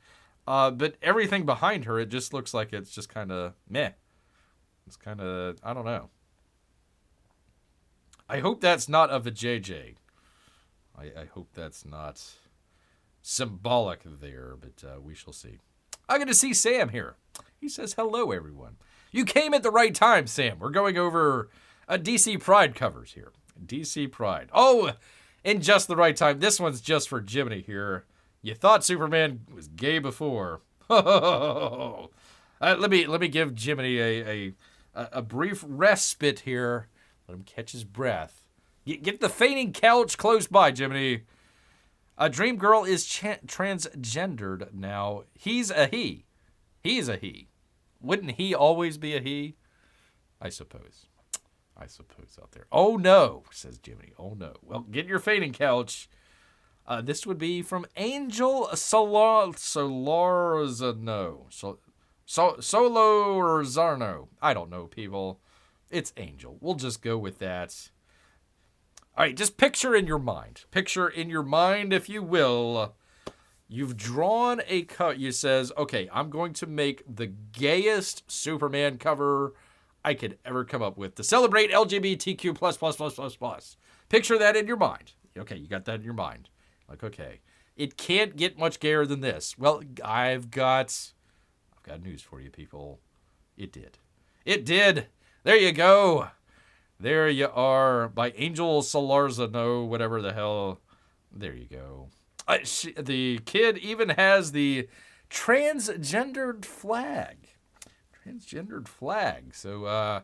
But everything behind her, it just looks like it's just kind of meh. It's kind of, I don't know. I hope that's not of a JJ. I hope that's not symbolic there, but we shall see. I'm going to see Sam here. He says, hello, everyone. You came at the right time, Sam. We're going over DC Pride covers here. DC Pride. Oh, in just the right time. This one's just for Jiminy here. You thought Superman was gay before. Let me give Jiminy a brief respite here. Let him catch his breath. Get the fainting couch close by, Jiminy. A Dream Girl is transgendered now. He's a he. He's a he. Wouldn't he always be a he? I suppose out there. Oh, no, says Jiminy. Oh, no. Well, get your fainting couch. This would be from Angel Solarzano. Solorzano. I don't know, people. It's Angel. We'll just go with that. All right, just picture in your mind. Picture in your mind, if you will. You've drawn a cover. You says, okay, I'm going to make the gayest Superman cover I could ever come up with to celebrate LGBTQ+++++. Picture that in your mind. Okay, you got that in your mind. Like, okay, it can't get much gayer than this. Well, I've got news for you, people. It did. It did. There you go. There you are. By Angel Solarzano, whatever the hell. There you go. The kid even has the transgendered flag. Transgendered flag. So,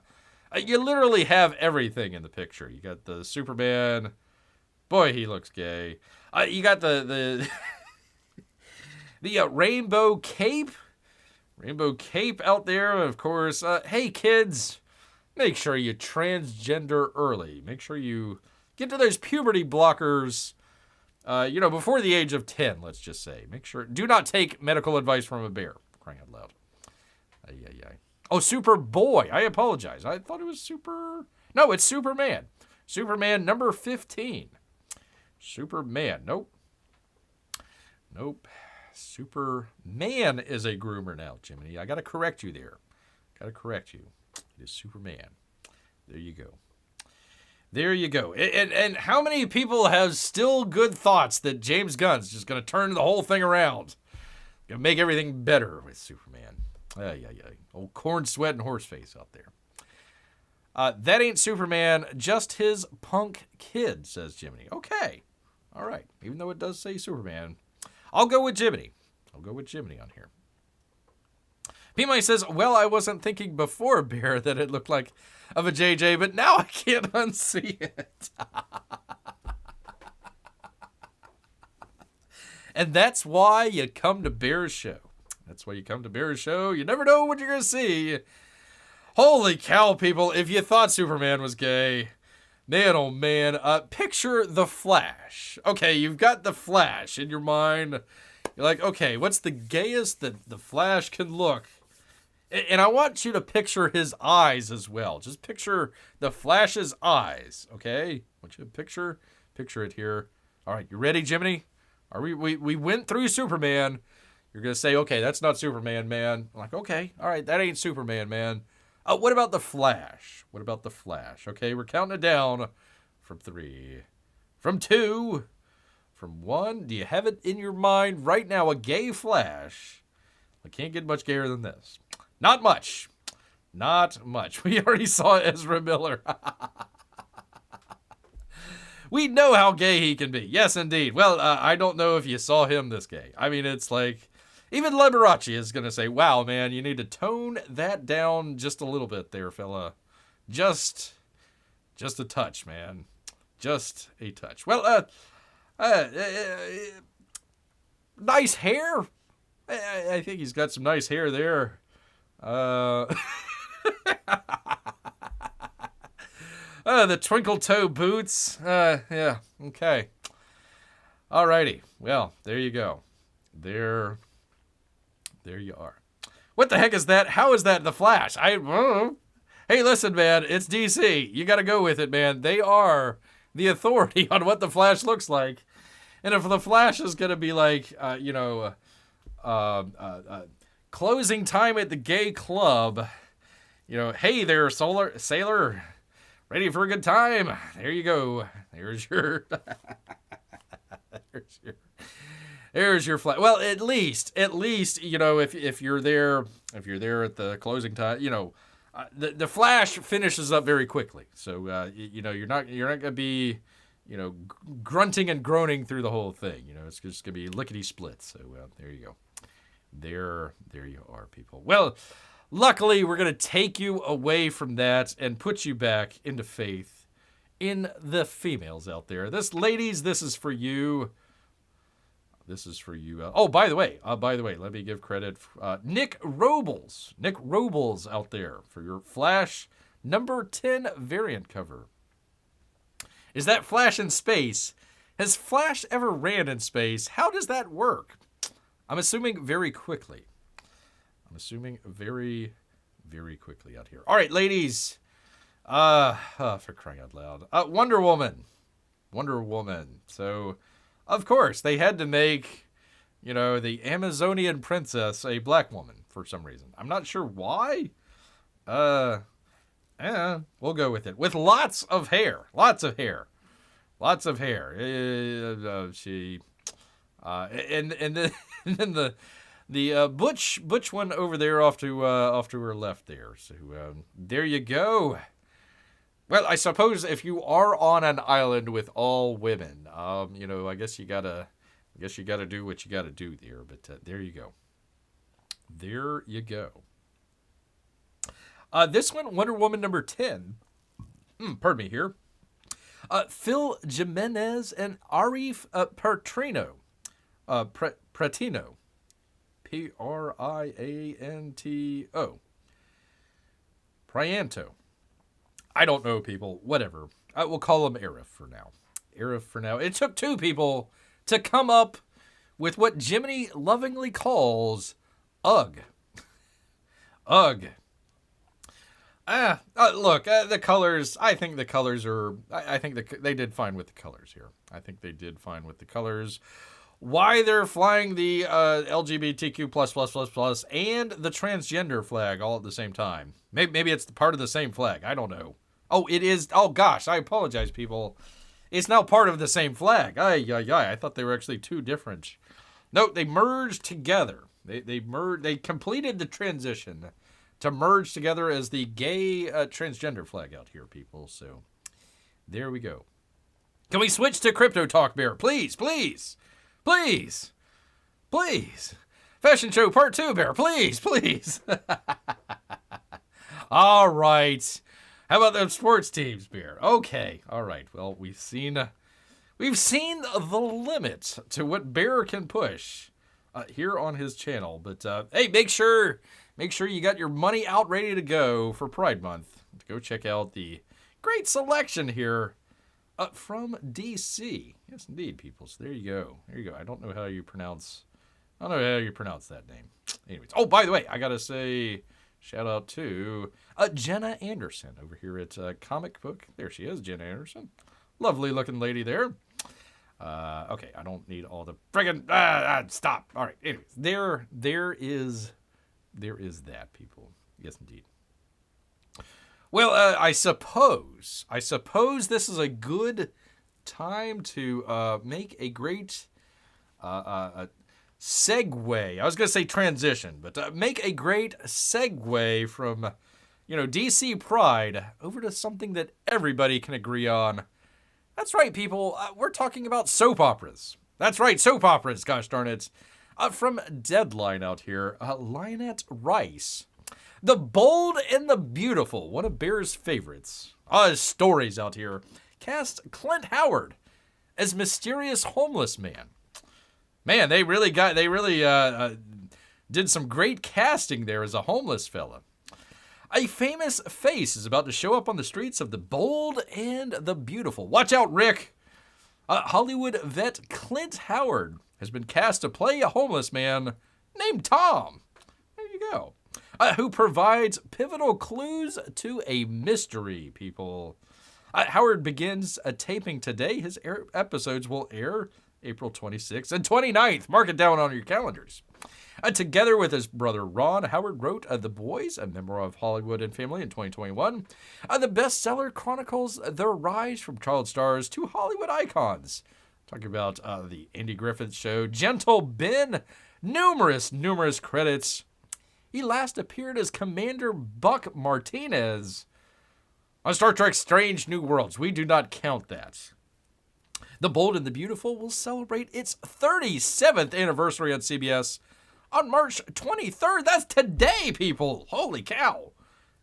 you literally have everything in the picture. You got the Superman. Boy, he looks gay. You got the rainbow cape. Rainbow cape out there, of course. Hey, kids, make sure you transgender early. Make sure you get to those puberty blockers, before the age of 10, let's just say. Make sure. Do not take medical advice from a bear. Crying out loud. Oh, Superboy. I apologize. I thought it was Super... No, it's Superman. Superman number 15. Superman. Nope. Superman is a groomer now, Jiminy. I got to correct you there. It is Superman. There you go. And how many people have still good thoughts that James Gunn's just going to turn the whole thing around? Going to make everything better with Superman. Old corn, sweat, and horse face out there. That ain't Superman, just his punk kid, says Jiminy. Okay. All right. Even though it does say Superman, I'll go with Jiminy. On here. P-Mike says, well, I wasn't thinking before, Bear, that it looked like of a JJ, but now I can't unsee it. And that's why you come to Bear's show. You never know what you're going to see. Holy cow, people. If you thought Superman was gay, man, oh man, picture the Flash. Okay, you've got the Flash in your mind. You're like, okay, what's the gayest that the Flash can look? And I want you to picture his eyes as well. Just picture the Flash's eyes, okay? I want you to picture it here. All right, you ready, Jiminy? We went through Superman. You're going to say, okay, that's not Superman, man. I'm like, okay, all right, that ain't Superman, man. What about the Flash? What about the Flash? Okay, we're counting it down from 3, from 2, from 1. Do you have it in your mind right now, a gay Flash? I can't get much gayer than this. Not much. Not much. We already saw Ezra Miller. We know how gay he can be. Yes, indeed. Well, I don't know if you saw him this gay. I mean, it's like, even Liberace is going to say, wow, man, you need to tone that down just a little bit there, fella. Just a touch, man. Just a touch. Well, nice hair. I think he's got some nice hair there. The twinkle toe boots. Yeah, okay. Alrighty. Well, there you go. There you are. What the heck is that? How is that the Flash? I don't know. Hey, listen, man. It's DC. You got to go with it, man. They are the authority on what the Flash looks like. And if the Flash is going to be like, closing time at the gay club, hey there, sailor, ready for a good time? There you go. There's your Flash. Well, at least, if you're there at the closing time, the Flash finishes up very quickly. So you're not gonna be, grunting and groaning through the whole thing. It's just gonna be lickety split. So there you go. There you are, people. Well, luckily, we're going to take you away from that and put you back into faith in the females out there. Ladies, this is for you. This is for you. By the way, let me give credit. Nick Robles out there for your Flash number 10 variant cover. Is that Flash in space? Has Flash ever ran in space? How does that work? I'm assuming very quickly. Very, very quickly out here. All right, ladies. For crying out loud. Wonder Woman. So, of course, they had to make, the Amazonian princess a black woman for some reason. I'm not sure why. We'll go with it. With lots of hair. And then the Butch one over there off to her left there. So there you go. Well, I suppose if you are on an island with all women, I guess you gotta do what you gotta do there. But there you go. This one, Wonder Woman number 10. Pardon me here. Phil Jimenez and Arif Pertrino. Pratino. Prianto. Prianto. I don't know, people. Whatever. We'll call him Arif for now. It took 2 people to come up with what Jiminy lovingly calls Ugh. Ugh. Look, the colors, I think the colors are, they did fine with the colors here. Why they're flying the LGBTQ+++ and the transgender flag all at the same time. Maybe it's part of the same flag. I don't know. Oh, it is. Oh, gosh. I apologize, people. It's now part of the same flag. I thought they were actually 2 different. No, they merged together. They completed the transition to merge together as the gay transgender flag out here, people. So there we go. Can we switch to Crypto Talk, Bear? Please. Fashion Show Part 2, Bear. Please. All right. How about them sports teams, Bear? Okay. All right. Well, we've seen the limit to what Bear can push here on his channel. But hey, make sure you got your money out ready to go for Pride Month. Go check out the great selection here from DC. Yes, indeed, people. So there you go. I don't know how you pronounce that name. Anyways. Oh, by the way, I got to say shout out to Jenna Anderson over here at Comic Book. There she is, Jenna Anderson. Lovely looking lady there. Okay, I don't need all the friggin' stop. All right. Anyways, there is that, people. Yes, indeed. Well, I suppose this is a good time to make a great segue. I was going to say transition, but make a great segue from, DC Pride over to something that everybody can agree on. That's right, people. We're talking about soap operas. That's right, soap operas, gosh darn it. From Deadline out here, Lynette Rice. The Bold and the Beautiful, one of Bear's favorites. Stories out here. Cast Clint Howard as mysterious homeless man. Man, they really did some great casting there as a homeless fella. A famous face is about to show up on the streets of The Bold and the Beautiful. Watch out, Rick! Hollywood vet Clint Howard has been cast to play a homeless man named Tom. There you go. Who provides pivotal clues to a mystery, people. Howard begins taping today. His episodes will air April 26th and 29th. Mark it down on your calendars. Together with his brother Ron, Howard wrote The Boys, a memoir of Hollywood and family in 2021. The bestseller chronicles their rise from child stars to Hollywood icons. Talking about the Andy Griffith Show, Gentle Ben, numerous credits. He last appeared as Commander Buck Martinez on Star Trek Strange New Worlds. We do not count that. The Bold and the Beautiful will celebrate its 37th anniversary on CBS on March 23rd. That's today, people. Holy cow.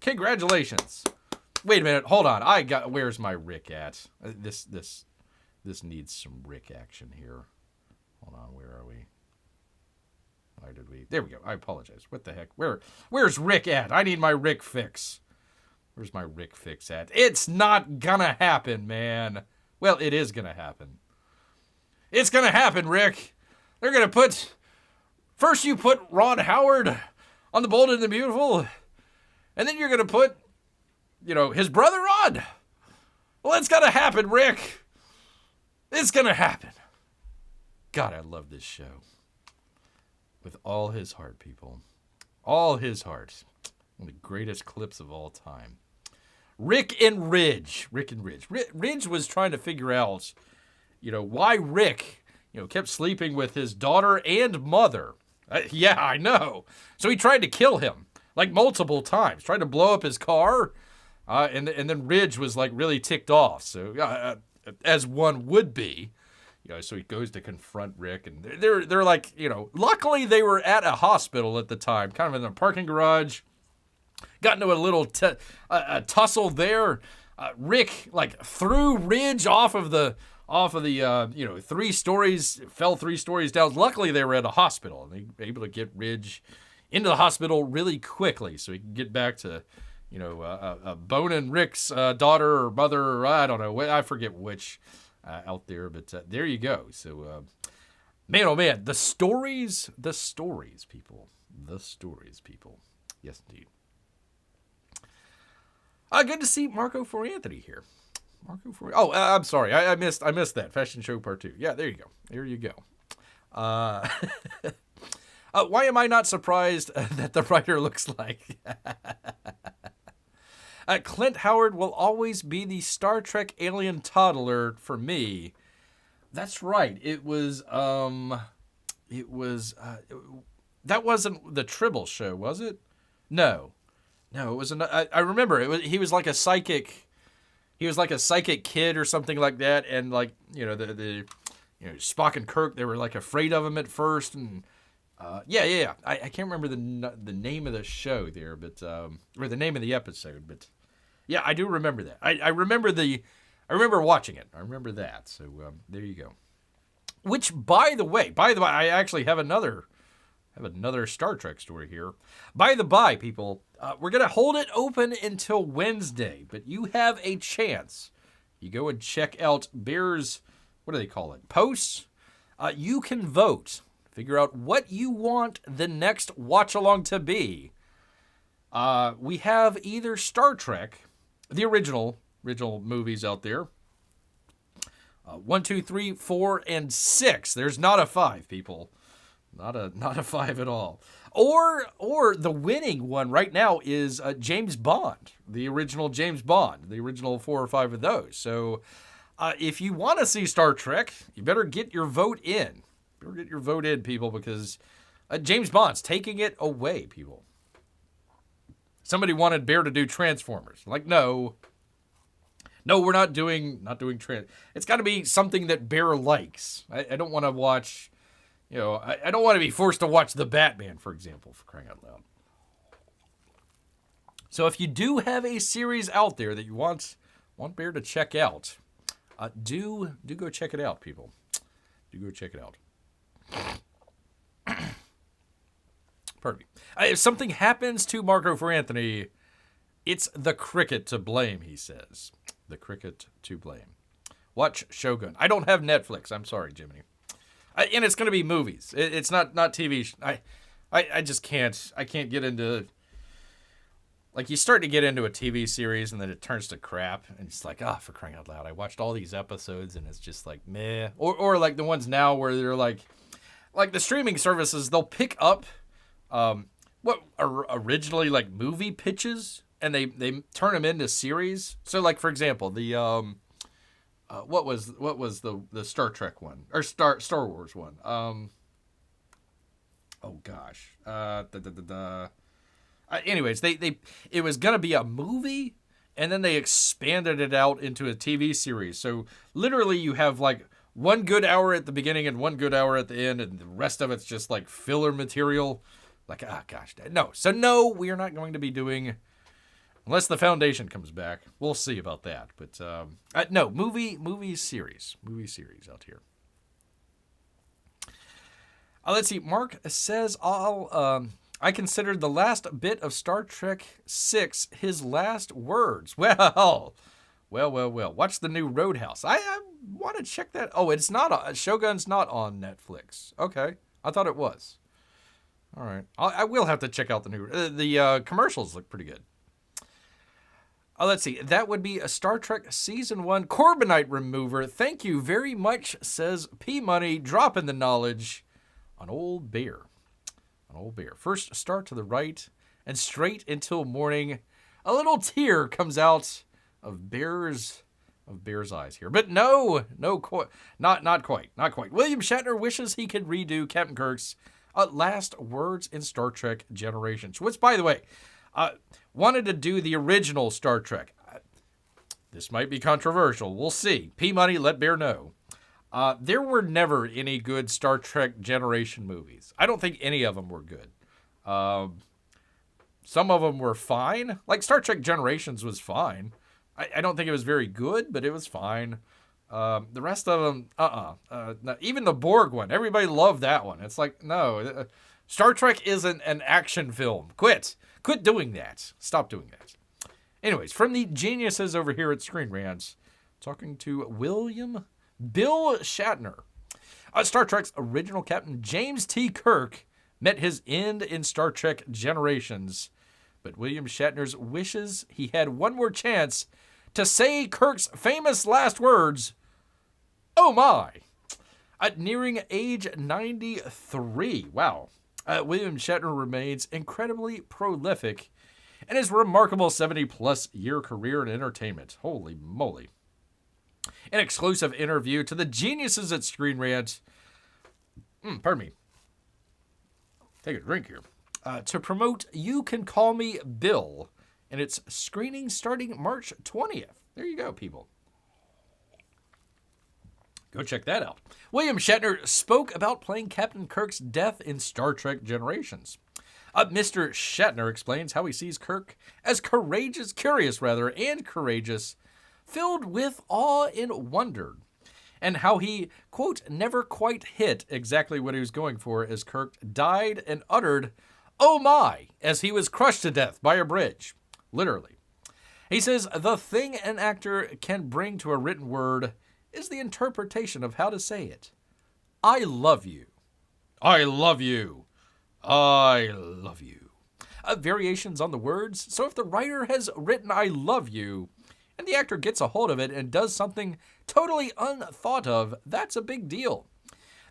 Congratulations. Wait a minute. Hold on. Where's my Rick at? This needs some Rick action here. Hold on. Where are we? Why did we? There we go. I apologize. What the heck? Where's Rick at? I need my Rick fix. Where's my Rick fix at? It's not gonna happen, man. Well, it is gonna happen. It's gonna happen, Rick. They're gonna put... First you put Ron Howard on The Bold and the Beautiful, and then you're gonna put, his brother on. Well, it's gonna happen, Rick. It's gonna happen. God, I love this show. With all his heart, people. All his heart. One of the greatest clips of all time. Rick and Ridge. Ridge was trying to figure out, why Rick, kept sleeping with his daughter and mother. Yeah, I know. So he tried to kill him, multiple times. Tried to blow up his car. And then Ridge was, really ticked off. So, as one would be. So he goes to confront Rick, and they're luckily they were at a hospital at the time, kind of in a parking garage. Got into a little tussle there. Rick threw Ridge off of the 3 stories, fell 3 stories down. Luckily they were at a hospital, and they were able to get Ridge into the hospital really quickly, so he can get back to boning Rick's daughter or mother, or I don't know, I forget which. Out there, but there you go. So, man, oh man, the stories, people. Yes, indeed. Good to see Marco for Anthony here. I'm sorry, I missed that Fashion Show Part 2. Yeah, there you go. Why am I not surprised that the writer looks like? Clint Howard will always be the Star Trek alien toddler for me. That's right. It was that wasn't the Tribble show, was it? No, it was. I remember it was. He was like a psychic. He was like a psychic kid or something like that, and the Spock and Kirk, they were afraid of him at first, and yeah. I can't remember the name of the show there, but or the name of the episode, but. Yeah, I do remember that. I remember watching it. I remember that. So there you go. Which, by the way, I actually have another Star Trek story here. By the by, people, we're gonna hold it open until Wednesday, but you have a chance. You go and check out Bear's, what do they call it? Posts. You can vote. Figure out what you want the next watch along to be. We have either Star Trek, the original movies out there. 1, 2, 3, 4, and 6. There's not a 5, people. Not a 5 at all. Or the winning one right now is James Bond, the original James Bond, the original 4 or 5 of those. So if you want to see Star Trek, you better get your vote in. Better get your vote in, people, because James Bond's taking it away, people. Somebody wanted Bear to do Transformers. Like, no, we're not doing Trans. It's got to be something that Bear likes. I don't want to watch. I don't want to be forced to watch The Batman, for example, for crying out loud. So if you do have a series out there that you want Bear to check out, do go check it out, people. Do go check it out. Pardon me. If something happens to Marco for Anthony, it's the cricket to blame, he says. The cricket to blame. Watch Shogun. I don't have Netflix. I'm sorry, Jiminy. And it's going to be movies. It's not TV. I just can't. I can't get into. Like, you start to get into a TV series and then it turns to crap. And it's like, for crying out loud. I watched all these episodes and it's just like, meh. Or like the ones now where they're like the streaming services, they'll pick up what are originally like movie pitches and they turn them into series. So like, for example, the what was the Star Trek one or Star Wars one? Oh gosh. Anyways, it was gonna be a movie, and then they expanded it out into a TV series. So literally, you have like one good hour at the beginning and one good hour at the end, and the rest of it's just like filler material. Like, gosh, no. So no, we are not going to be doing. Unless the Foundation comes back, we'll see about that. But no, movie series out here. Let's see. Marc says I considered the last bit of Star Trek 6 his last words. Well. Watch the new Roadhouse. I want to check that. Oh, it's not. Shogun's not on Netflix. Okay, I thought it was. All right, I will have to check out the new. The commercials look pretty good. Let's see. That would be a Star Trek Season 1 Corbinite remover. Thank you very much, says P Money, dropping the knowledge on old Bear. First start to the right and straight until morning. A little tear comes out of Bear's eyes here. But no, not quite. William Shatner wishes he could redo Captain Kirk's last words in Star Trek Generations, which, by the way, wanted to do the original Star Trek. This might be controversial. We'll see. P-Money, let Bear know. There were never any good Star Trek Generation movies. I don't think any of them were good. Some of them were fine. Like Star Trek Generations was fine. I don't think it was very good, but it was fine. The rest of them, even the Borg one, everybody loved that one. It's like, no, Star Trek isn't an action film. Quit doing that. Stop doing that. Anyways, from the geniuses over here at Screen Rants, talking to Bill Shatner. Star Trek's original captain, James T. Kirk, met his end in Star Trek Generations. But William Shatner's wishes he had one more chance to say Kirk's famous last words, "Oh my." Nearing age 93. Wow. William Shatner remains incredibly prolific in his remarkable 70-plus year career in entertainment. Holy moly. An exclusive interview to the geniuses at Screen Rant. Pardon me. Take a drink here. To promote You Can Call Me Bill and its screening starting March 20th. There you go, people. Go check that out. William Shatner spoke about playing Captain Kirk's death in Star Trek Generations. Mr. Shatner explains how he sees Kirk as curious, and courageous, filled with awe and wonder, and how he, quote, never quite hit exactly what he was going for as Kirk died and uttered, "Oh my," as he was crushed to death by a bridge. Literally. He says, the thing an actor can bring to a written word is the interpretation of how to say it. I love you. I love you. I love you. Variations on the words. So if the writer has written I love you, and the actor gets a hold of it and does something totally unthought of, that's a big deal.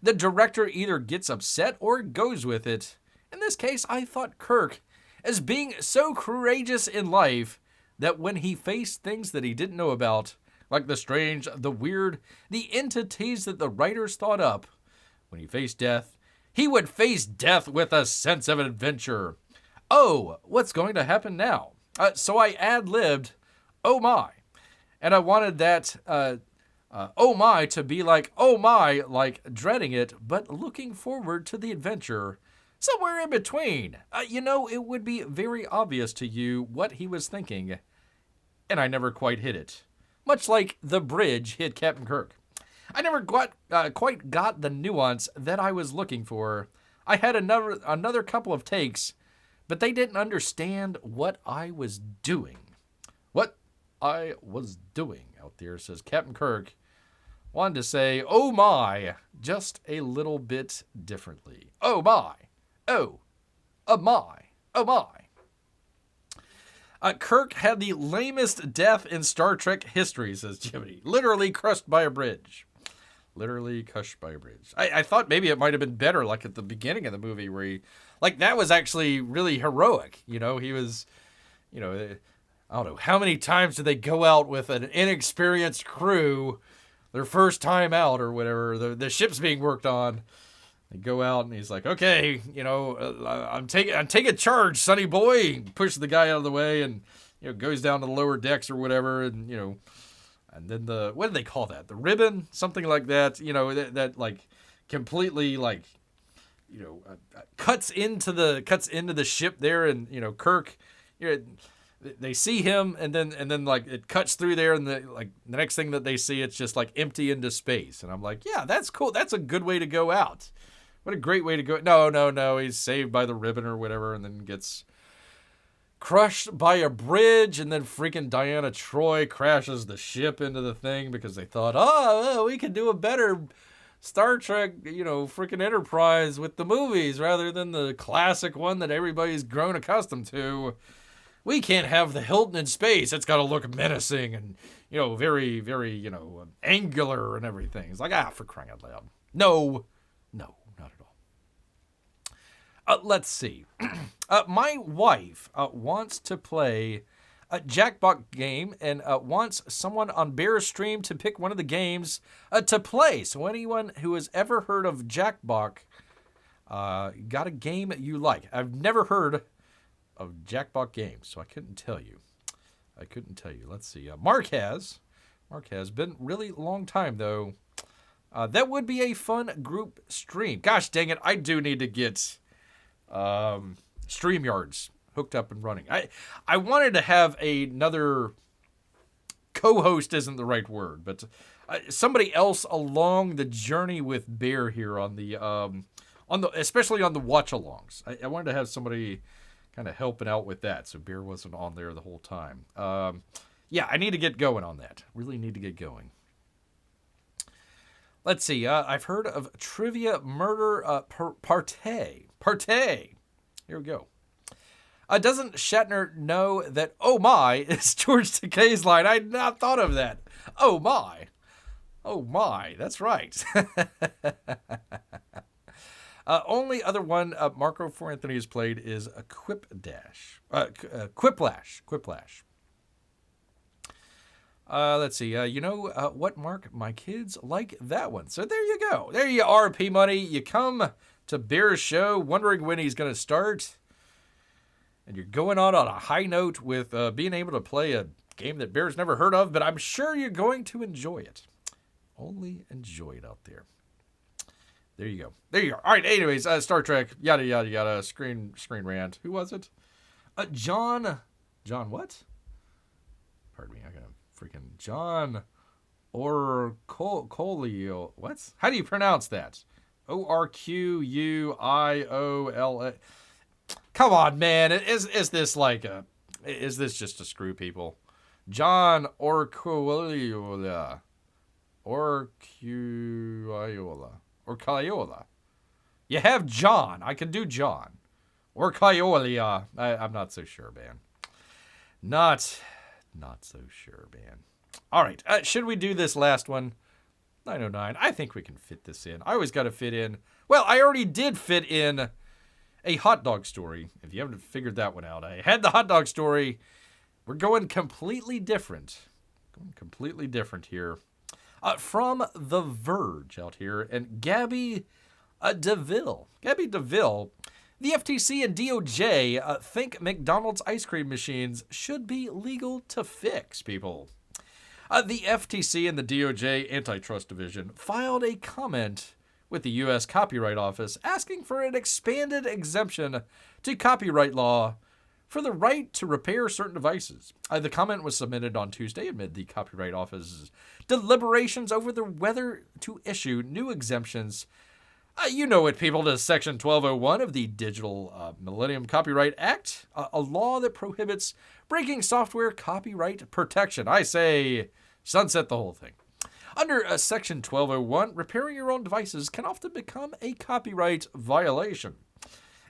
The director either gets upset or goes with it. In this case, I thought Kirk as being so courageous in life that when he faced things that he didn't know about, like the strange, the weird, the entities that the writers thought up, when he faced death, he would face death with a sense of adventure. Oh, what's going to happen now? So I ad-libbed, oh my. And I wanted that, oh my to be like, oh my, like dreading it, but looking forward to the adventure. Somewhere in between. It would be very obvious to you what he was thinking. And I never quite hit it. Much like the bridge hit Captain Kirk. I never quite got the nuance that I was looking for. I had another couple of takes, but they didn't understand what I was doing. What I was doing out there, says Captain Kirk. Wanted to say, oh my, just a little bit differently. Oh my. Oh my. Oh my. Kirk had the lamest death in Star Trek history, says Jiminy. Literally crushed by a bridge. Literally crushed by a bridge. I thought maybe it might have been better, like at the beginning of the movie, where he, like, that was actually really heroic. He was, I don't know, how many times did they go out with an inexperienced crew, their first time out or whatever, the ship's being worked on. They go out and he's like, okay, I'm taking charge, sonny boy. He pushes the guy out of the way and, goes down to the lower decks or whatever. And, and then what do they call that? The ribbon? Something like that, that like completely like, cuts into the ship there. And, Kirk, they see him and then like it cuts through there. And the next thing that they see, it's just like empty into space. And I'm like, yeah, that's cool. That's a good way to go out. What a great way to go. No. He's saved by the ribbon or whatever and then gets crushed by a bridge. And then freaking Diana Troy crashes the ship into the thing because they thought, we could do a better Star Trek, freaking Enterprise with the movies rather than the classic one that everybody's grown accustomed to. We can't have the Hilton in space. It's got to look menacing and, very, very, angular and everything. It's like, for crying out loud. No. Not at all. Let's see. My wife wants to play a Jackbox game and wants someone on Bear's stream to pick one of the games to play. So anyone who has ever heard of Jackbox, got a game you like. I've never heard of Jackbox games, so I couldn't tell you. Let's see. Marc has been really long time, though. That would be a fun group stream. Gosh dang it, I do need to get StreamYards hooked up and running. I wanted to have another co-host, isn't the right word, but somebody else along the journey with Bear here on the especially on the watch-alongs. I wanted to have somebody kind of helping out with that, so Bear wasn't on there the whole time. Yeah, I need to get going on that. Really need to get going. Let's see. I've heard of Trivia Murder Partay. Here we go. Doesn't Shatner know that "Oh my" is George Takei's line? I had not thought of that. Oh my. That's right. Only other one Marco for Anthony has played is a Quiplash. Let's see. What, Marc? My kids like that one. So there you go. There you are, P-Money. You come to Bear's show wondering when he's going to start. And you're going on a high note with being able to play a game that Bear's never heard of. But I'm sure you're going to enjoy it. Only enjoy it out there. There you go. There you are. All right. Anyways, Star Trek. Yada, yada, yada. Screen rant. Who was it? John what? Pardon me. I got freaking John Orcolio. What? How do you pronounce that? Orquuiola. Come on, man. Is this is this just to screw people? John Orquuiola. Orquuiola. You have John. I can do John. Orquuiola. I'm not so sure, man. Not Not so sure, man. All right, should we do this last one? 909. I think we can fit this in. I always got to fit in. Well, I already did fit in a hot dog story. If you haven't figured that one out, I had the hot dog story. We're going completely different. Here. From The Verge out here. And Gabby DeVille. Gabby DeVille. The FTC and DOJ think McDonald's ice cream machines should be legal to fix, people. The FTC and the DOJ Antitrust Division filed a comment with the U.S. Copyright Office asking for an expanded exemption to copyright law for the right to repair certain devices. The comment was submitted on Tuesday amid the Copyright Office's deliberations over whether to issue new exemptions. You know it, people, to Section 1201 of the Digital Millennium Copyright Act, a law that prohibits breaking software copyright protection. I say sunset the whole thing. Under Section 1201, repairing your own devices can often become a copyright violation.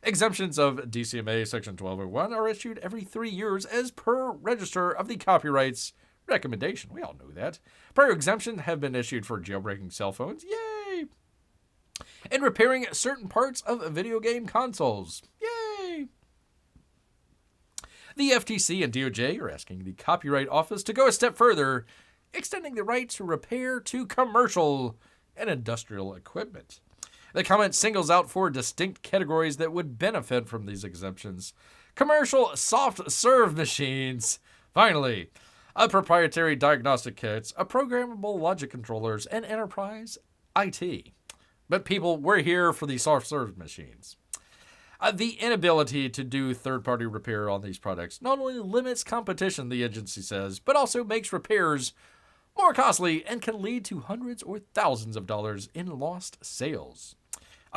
Exemptions of DCMA Section 1201 are issued every 3 years as per Register of the Copyrights recommendation. We all know that. Prior exemptions have been issued for jailbreaking cell phones. Yay! And repairing certain parts of video game consoles. Yay! The FTC and DOJ are asking the Copyright Office to go a step further, extending the right to repair to commercial and industrial equipment. The comment singles out 4 distinct categories that would benefit from these exemptions. Commercial soft serve machines. Finally, proprietary diagnostic kits, programmable logic controllers, and enterprise IT. But people, we're here for the soft serve machines. The inability to do third-party repair on these products not only limits competition, the agency says, but also makes repairs more costly and can lead to hundreds or thousands of dollars in lost sales.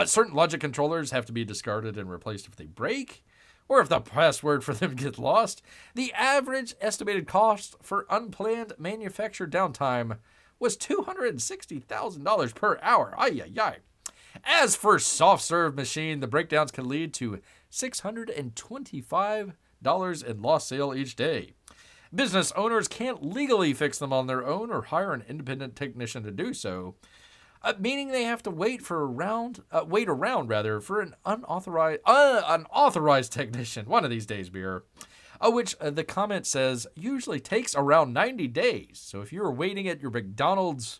Certain logic controllers have to be discarded and replaced if they break, or if the password for them gets lost. The average estimated cost for unplanned manufacturer downtime was $260,000 per hour. Ay, ay, ay. As for soft serve machine, the breakdowns can lead to $625 in lost sale each day. Business owners can't legally fix them on their own or hire an independent technician to do so, meaning they have to wait around for an unauthorized technician one of these days, beer. Which the comment says usually takes around 90 days. So if you're waiting at your McDonald's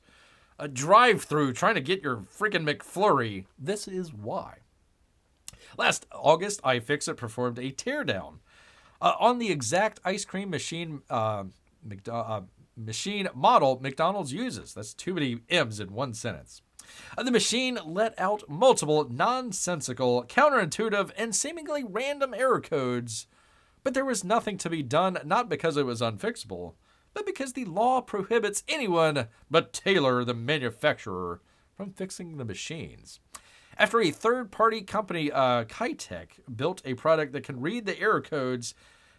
drive-thru trying to get your freaking McFlurry, this is why. Last August, iFixit performed a teardown on the exact ice cream machine machine model McDonald's uses. That's too many M's in one sentence. The machine let out multiple nonsensical, counterintuitive, and seemingly random error codes, but there was nothing to be done, not because it was unfixable, but because the law prohibits anyone but Taylor, the manufacturer, from fixing the machines. After a third-party company, Kitech, built a product that can read the error codes,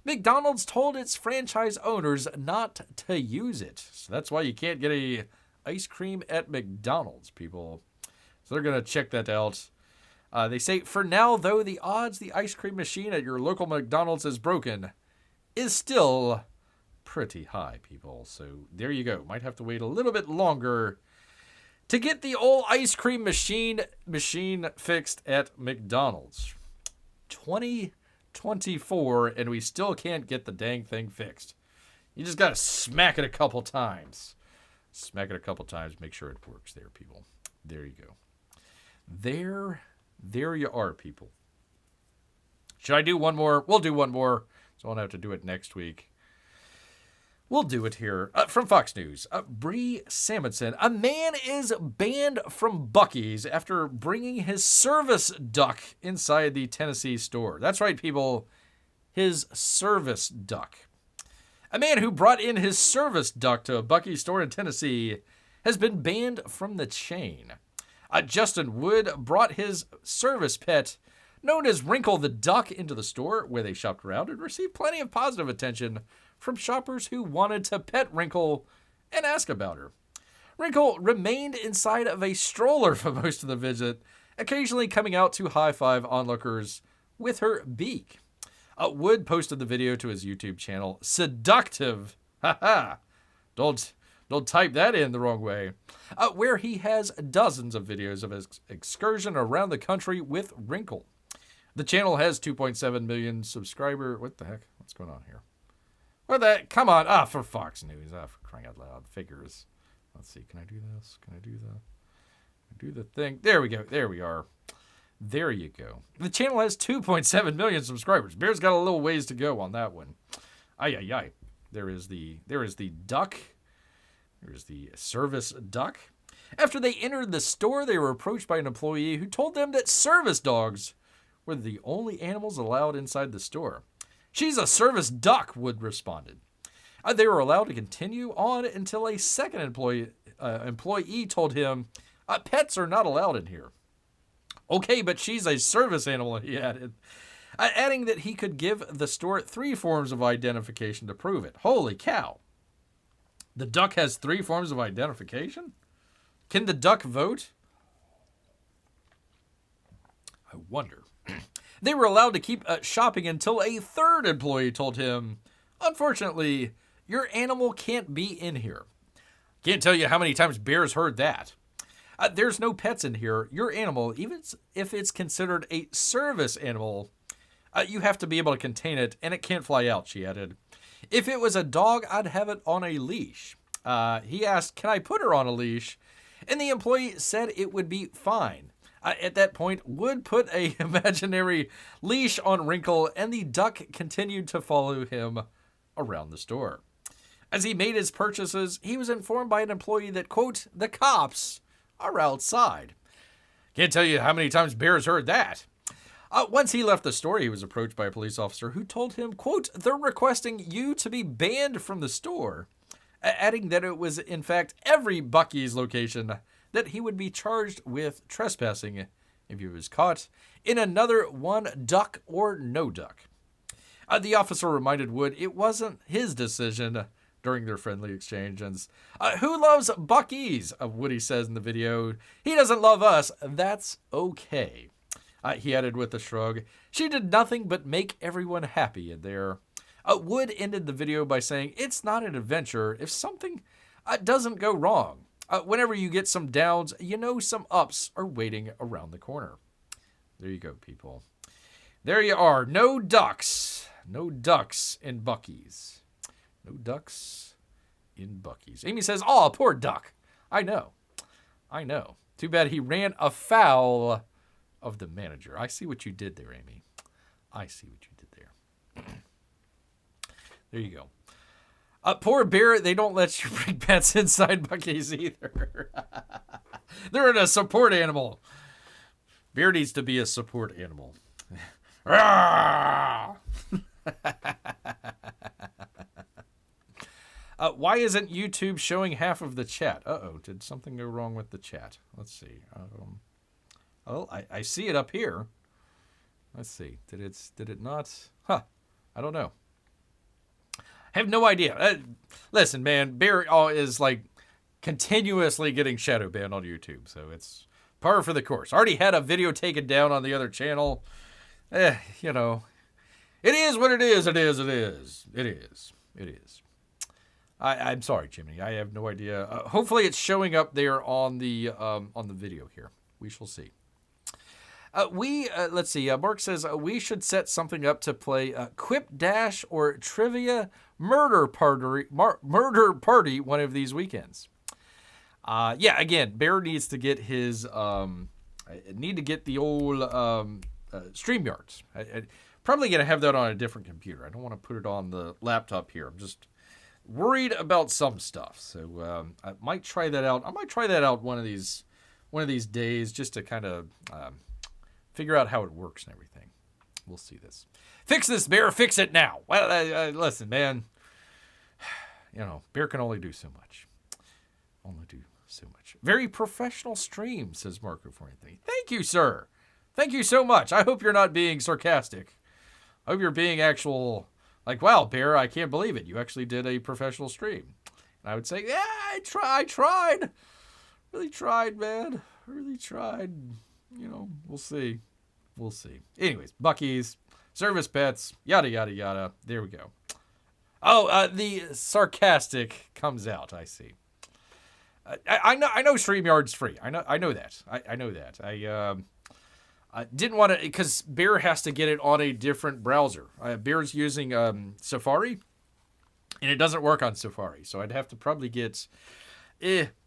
McDonald's told its franchise owners not to use it. So that's why you can't get a ice cream at McDonald's, people. So they're going to check that out. They say, for now, though, the odds the ice cream machine at your local McDonald's is broken is still pretty high, people. So there you go. Might have to wait a little bit longer to get the old ice cream machine fixed at McDonald's. 2024, and we still can't get the dang thing fixed. You just got to smack it a couple times. Smack it a couple times. Make sure it works there, people. There you go. There you are, people. Should I do one more? We'll do one more, so I won't have to do it next week. We'll do it here. From Fox News, Bree Samuelson. A man is banned from Buc-ee's after bringing his service duck inside the Tennessee store. That's right, people. His service duck. A man who brought in his service duck to a Buc-ee store in Tennessee has been banned from the chain. Justin Wood brought his service pet, known as Wrinkle the Duck, into the store where they shopped around and received plenty of positive attention from shoppers who wanted to pet Wrinkle and ask about her. Wrinkle remained inside of a stroller for most of the visit, occasionally coming out to high-five onlookers with her beak. Wood posted the video to his YouTube channel, Seductive Ha ha! Don't type that in the wrong way. Where he has dozens of videos of his excursion around the country with Wrinkle. The channel has 2.7 million subscribers. What the heck? What's going on here? What the? Come on. For Fox News. For crying out loud. Figures. Let's see. Can I do this? Can I do the thing? There we go. There we are. There you go. The channel has 2.7 million subscribers. Bear's got a little ways to go on that one. Ay. There is the duck. There's the service duck. After they entered the store, they were approached by an employee who told them that service dogs were the only animals allowed inside the store. She's a service duck, Wood responded. They were allowed to continue on until a second employee told him, pets are not allowed in here. Okay, but she's a service animal, he added, adding that he could give the store 3 forms of identification to prove it. Holy cow. The duck has 3 forms of identification? Can the duck vote? I wonder. They were allowed to keep shopping until a third employee told him, unfortunately, your animal can't be in here. Can't tell you how many times Bear's heard that. There's no pets in here. Your animal, even if it's considered a service animal, you have to be able to contain it, and it can't fly out, she added. If it was a dog, I'd have it on a leash. He asked, can I put her on a leash? And the employee said it would be fine. At that point, Wood put a imaginary leash on Wrinkle, and the duck continued to follow him around the store. As he made his purchases, he was informed by an employee that, quote, the cops are outside. Can't tell you how many times Bear's heard that. Once he left the store, he was approached by a police officer who told him, quote, they're requesting you to be banned from the store, adding that it was, in fact, every Buc-ee's location that he would be charged with trespassing if he was caught in another one duck or no duck. The officer reminded Wood it wasn't his decision during their friendly exchange. And who loves Buc-ee's? Woody says in the video. He doesn't love us. That's okay. He added with a shrug. She did nothing but make everyone happy in there. Wood ended the video by saying, it's not an adventure if something doesn't go wrong. Whenever you get some downs, you know some ups are waiting around the corner. There you go, people. There you are. No ducks. No ducks in Buc-ee's. No ducks in Buc-ee's. Amy says, oh, poor duck. I know. Too bad he ran afoul of the manager. I see what you did there, Amy. I see what you did there. There you go. Poor Bear, they don't let you bring pets inside Buc-ee's either. They're a support animal. Bear needs to be a support animal. Why isn't YouTube showing half of the chat? Uh-oh, did something go wrong with the chat? Let's see. I see it up here. Let's see. Did it not? I don't know. I have no idea. Listen, man, Bear is like continuously getting shadow banned on YouTube, so it's par for the course. Already had a video taken down on the other channel. You know, it is what it is. It is. I'm sorry, Jimmy. I have no idea. Hopefully, it's showing up there on the video here. We shall see. Let's see. Marc says we should set something up to play Quip Dash or Trivia Murder Party one of these weekends. Yeah, again, Bear needs to get his the old StreamYards. I probably gonna have that on a different computer. I don't want to put it on the laptop here. I'm just worried about some stuff, so I might try that out. I might try that out one of these days just to kind of figure out how it works and everything. We'll see this. Fix this, Bear. Fix it now. Well, listen, man. You know, Bear can only do so much. Very professional stream, says Marco for Anthony. Thank you, sir. Thank you so much. I hope you're not being sarcastic. I hope you're being actual, like, wow, Bear, I can't believe it. You actually did a professional stream. And I would say, yeah, I tried. Really tried, man. Really tried. You know, we'll see. Anyways, Buc-ee's, service pets, yada, yada, yada. There we go. Oh, the sarcastic comes out. I see. I know StreamYard's free. I know that. I know that. I didn't want to, because Bear has to get it on a different browser. Bear's using Safari, and it doesn't work on Safari. So I'd have to probably get,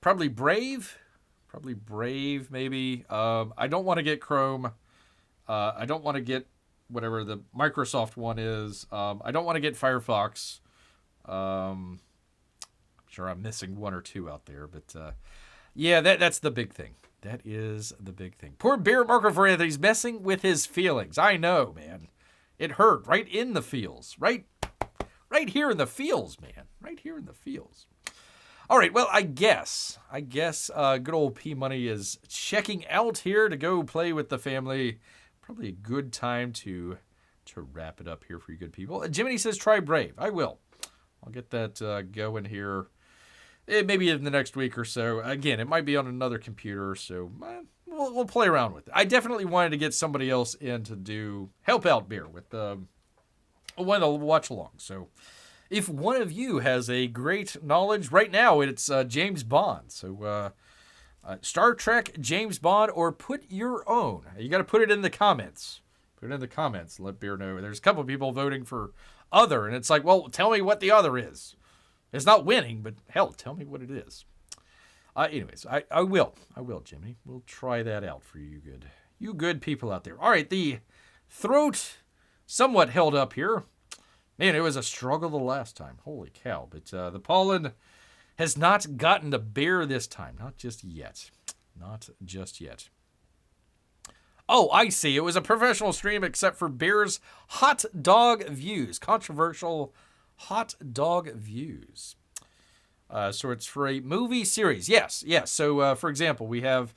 probably Brave. Probably Brave, maybe. I don't want to get Chrome. I don't want to get whatever the Microsoft one is. I don't want to get Firefox. I'm sure I'm missing one or two out there, but yeah, that's the big thing. That is the big thing. Poor Bear Marco for Anthony's messing with his feelings. I know, man. It hurt right in the feels. Right here in the feels, man. Right here in the feels. All right, well, I guess good old P Money is checking out here to go play with the family. Probably a good time to wrap it up here for you good people. Jiminy says try Brave. I will. I'll get that going here. Maybe in the next week or so. Again, it might be on another computer, so we'll play around with it. I definitely wanted to get somebody else in to help out Bear with one of the watch alongs. So if one of you has a great knowledge, right now it's James Bond. So Star Trek, James Bond, or put your own. You got to put it in the comments. Put it in the comments. Let Bear know. There's a couple of people voting for other, and it's like, well, tell me what the other is. It's not winning, but hell, tell me what it is. Anyways, I will, Jimmy. We'll try that out for you good people out there. All right, the throat somewhat held up here. Man, it was a struggle the last time. Holy cow. But the pollen has not gotten to Bear this time. Not just yet. Not just yet. Oh, I see. It was a professional stream except for Bear's hot dog views. Controversial hot dog views. So it's for a movie series. Yes. So, for example, we have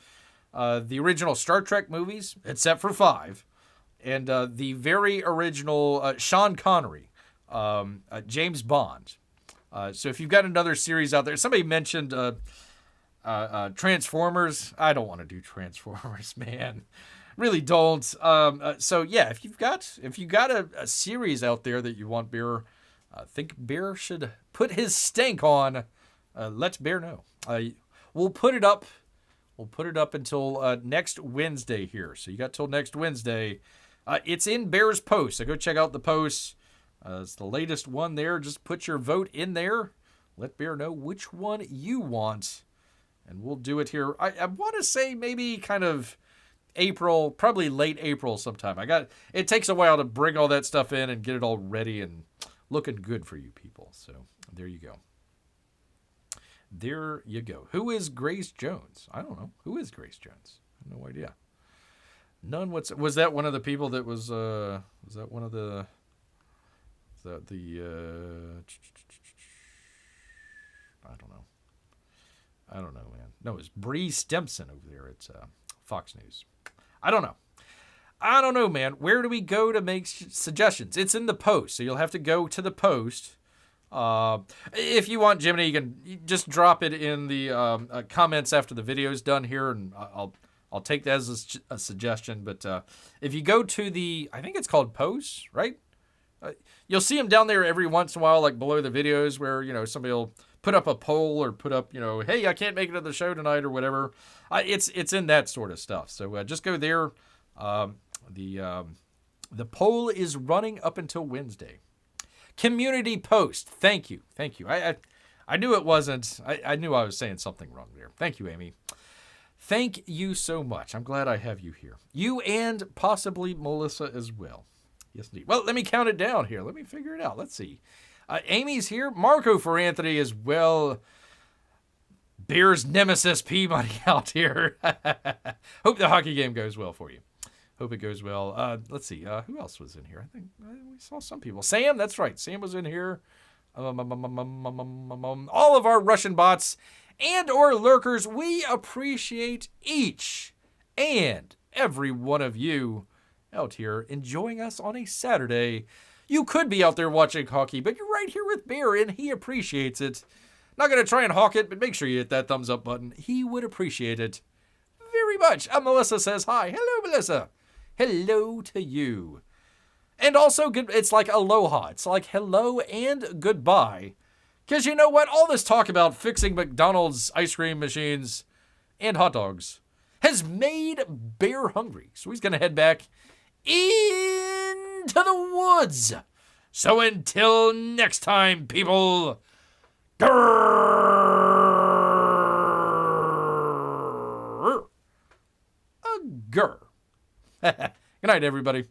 the original Star Trek movies, except for 5. And the very original Sean Connery, James Bond. So if you've got another series out there, somebody mentioned Transformers. I don't want to do Transformers, man. Really don't. So yeah, if you've got a series out there that you want Bear, think Bear should put his stank on. Let Bear know. We'll put it up. We'll put it up until next Wednesday here. So you got till next Wednesday. It's in Bear's post. So go check out the post. It's the latest one there. Just put your vote in there. Let Bear know which one you want, and we'll do it here. I want to say maybe kind of April, probably late April sometime. It takes a while to bring all that stuff in and get it all ready and looking good for you people. So there you go. There you go. Who is Grace Jones? I don't know. Who is Grace Jones? I have no idea. None. Was that one of the people that was that one of the I don't know, man. No, it's Bree Stimson over there. It's Fox News. I don't know, man. Where do we go to make suggestions? It's in the post, so you'll have to go to the post. If you want, Jiminy, you can just drop it in the comments after the video's done here, and I'll take that as a suggestion. But if you go to the, I think it's called posts, right? You'll see them down there every once in a while, like below the videos, where somebody will put up a poll or put up, hey, I can't make it to the show tonight or whatever. It's in that sort of stuff. So just go there. The poll is running up until Wednesday. Community post. Thank you. I knew it wasn't. I knew I was saying something wrong there. Thank you, Amy. Thank you so much. I'm glad I have you here. You and possibly Melissa as well. Yes, indeed. Well, let me count it down here. Let me figure it out. Let's see. Amy's here. Marco for Anthony as well. Bear's nemesis P Money out here. Hope the hockey game goes well for you. Hope it goes well. Let's see. Who else was in here? I think we saw some people. Sam, that's right. Sam was in here. All of our Russian bots and or lurkers, we appreciate each and every one of you out here enjoying us on a Saturday. You could be out there watching hockey, but you're right here with Bear, and he appreciates it. Not going to try and hawk it, but make sure you hit that thumbs up button. He would appreciate it very much. Melissa says hi. Hello, Melissa. Hello to you. And also, it's like aloha. It's like hello and goodbye. Because you know what? All this talk about fixing McDonald's ice cream machines and hot dogs has made Bear hungry. So he's going to head back into the woods. So until next time, people, grrr. Good night, everybody.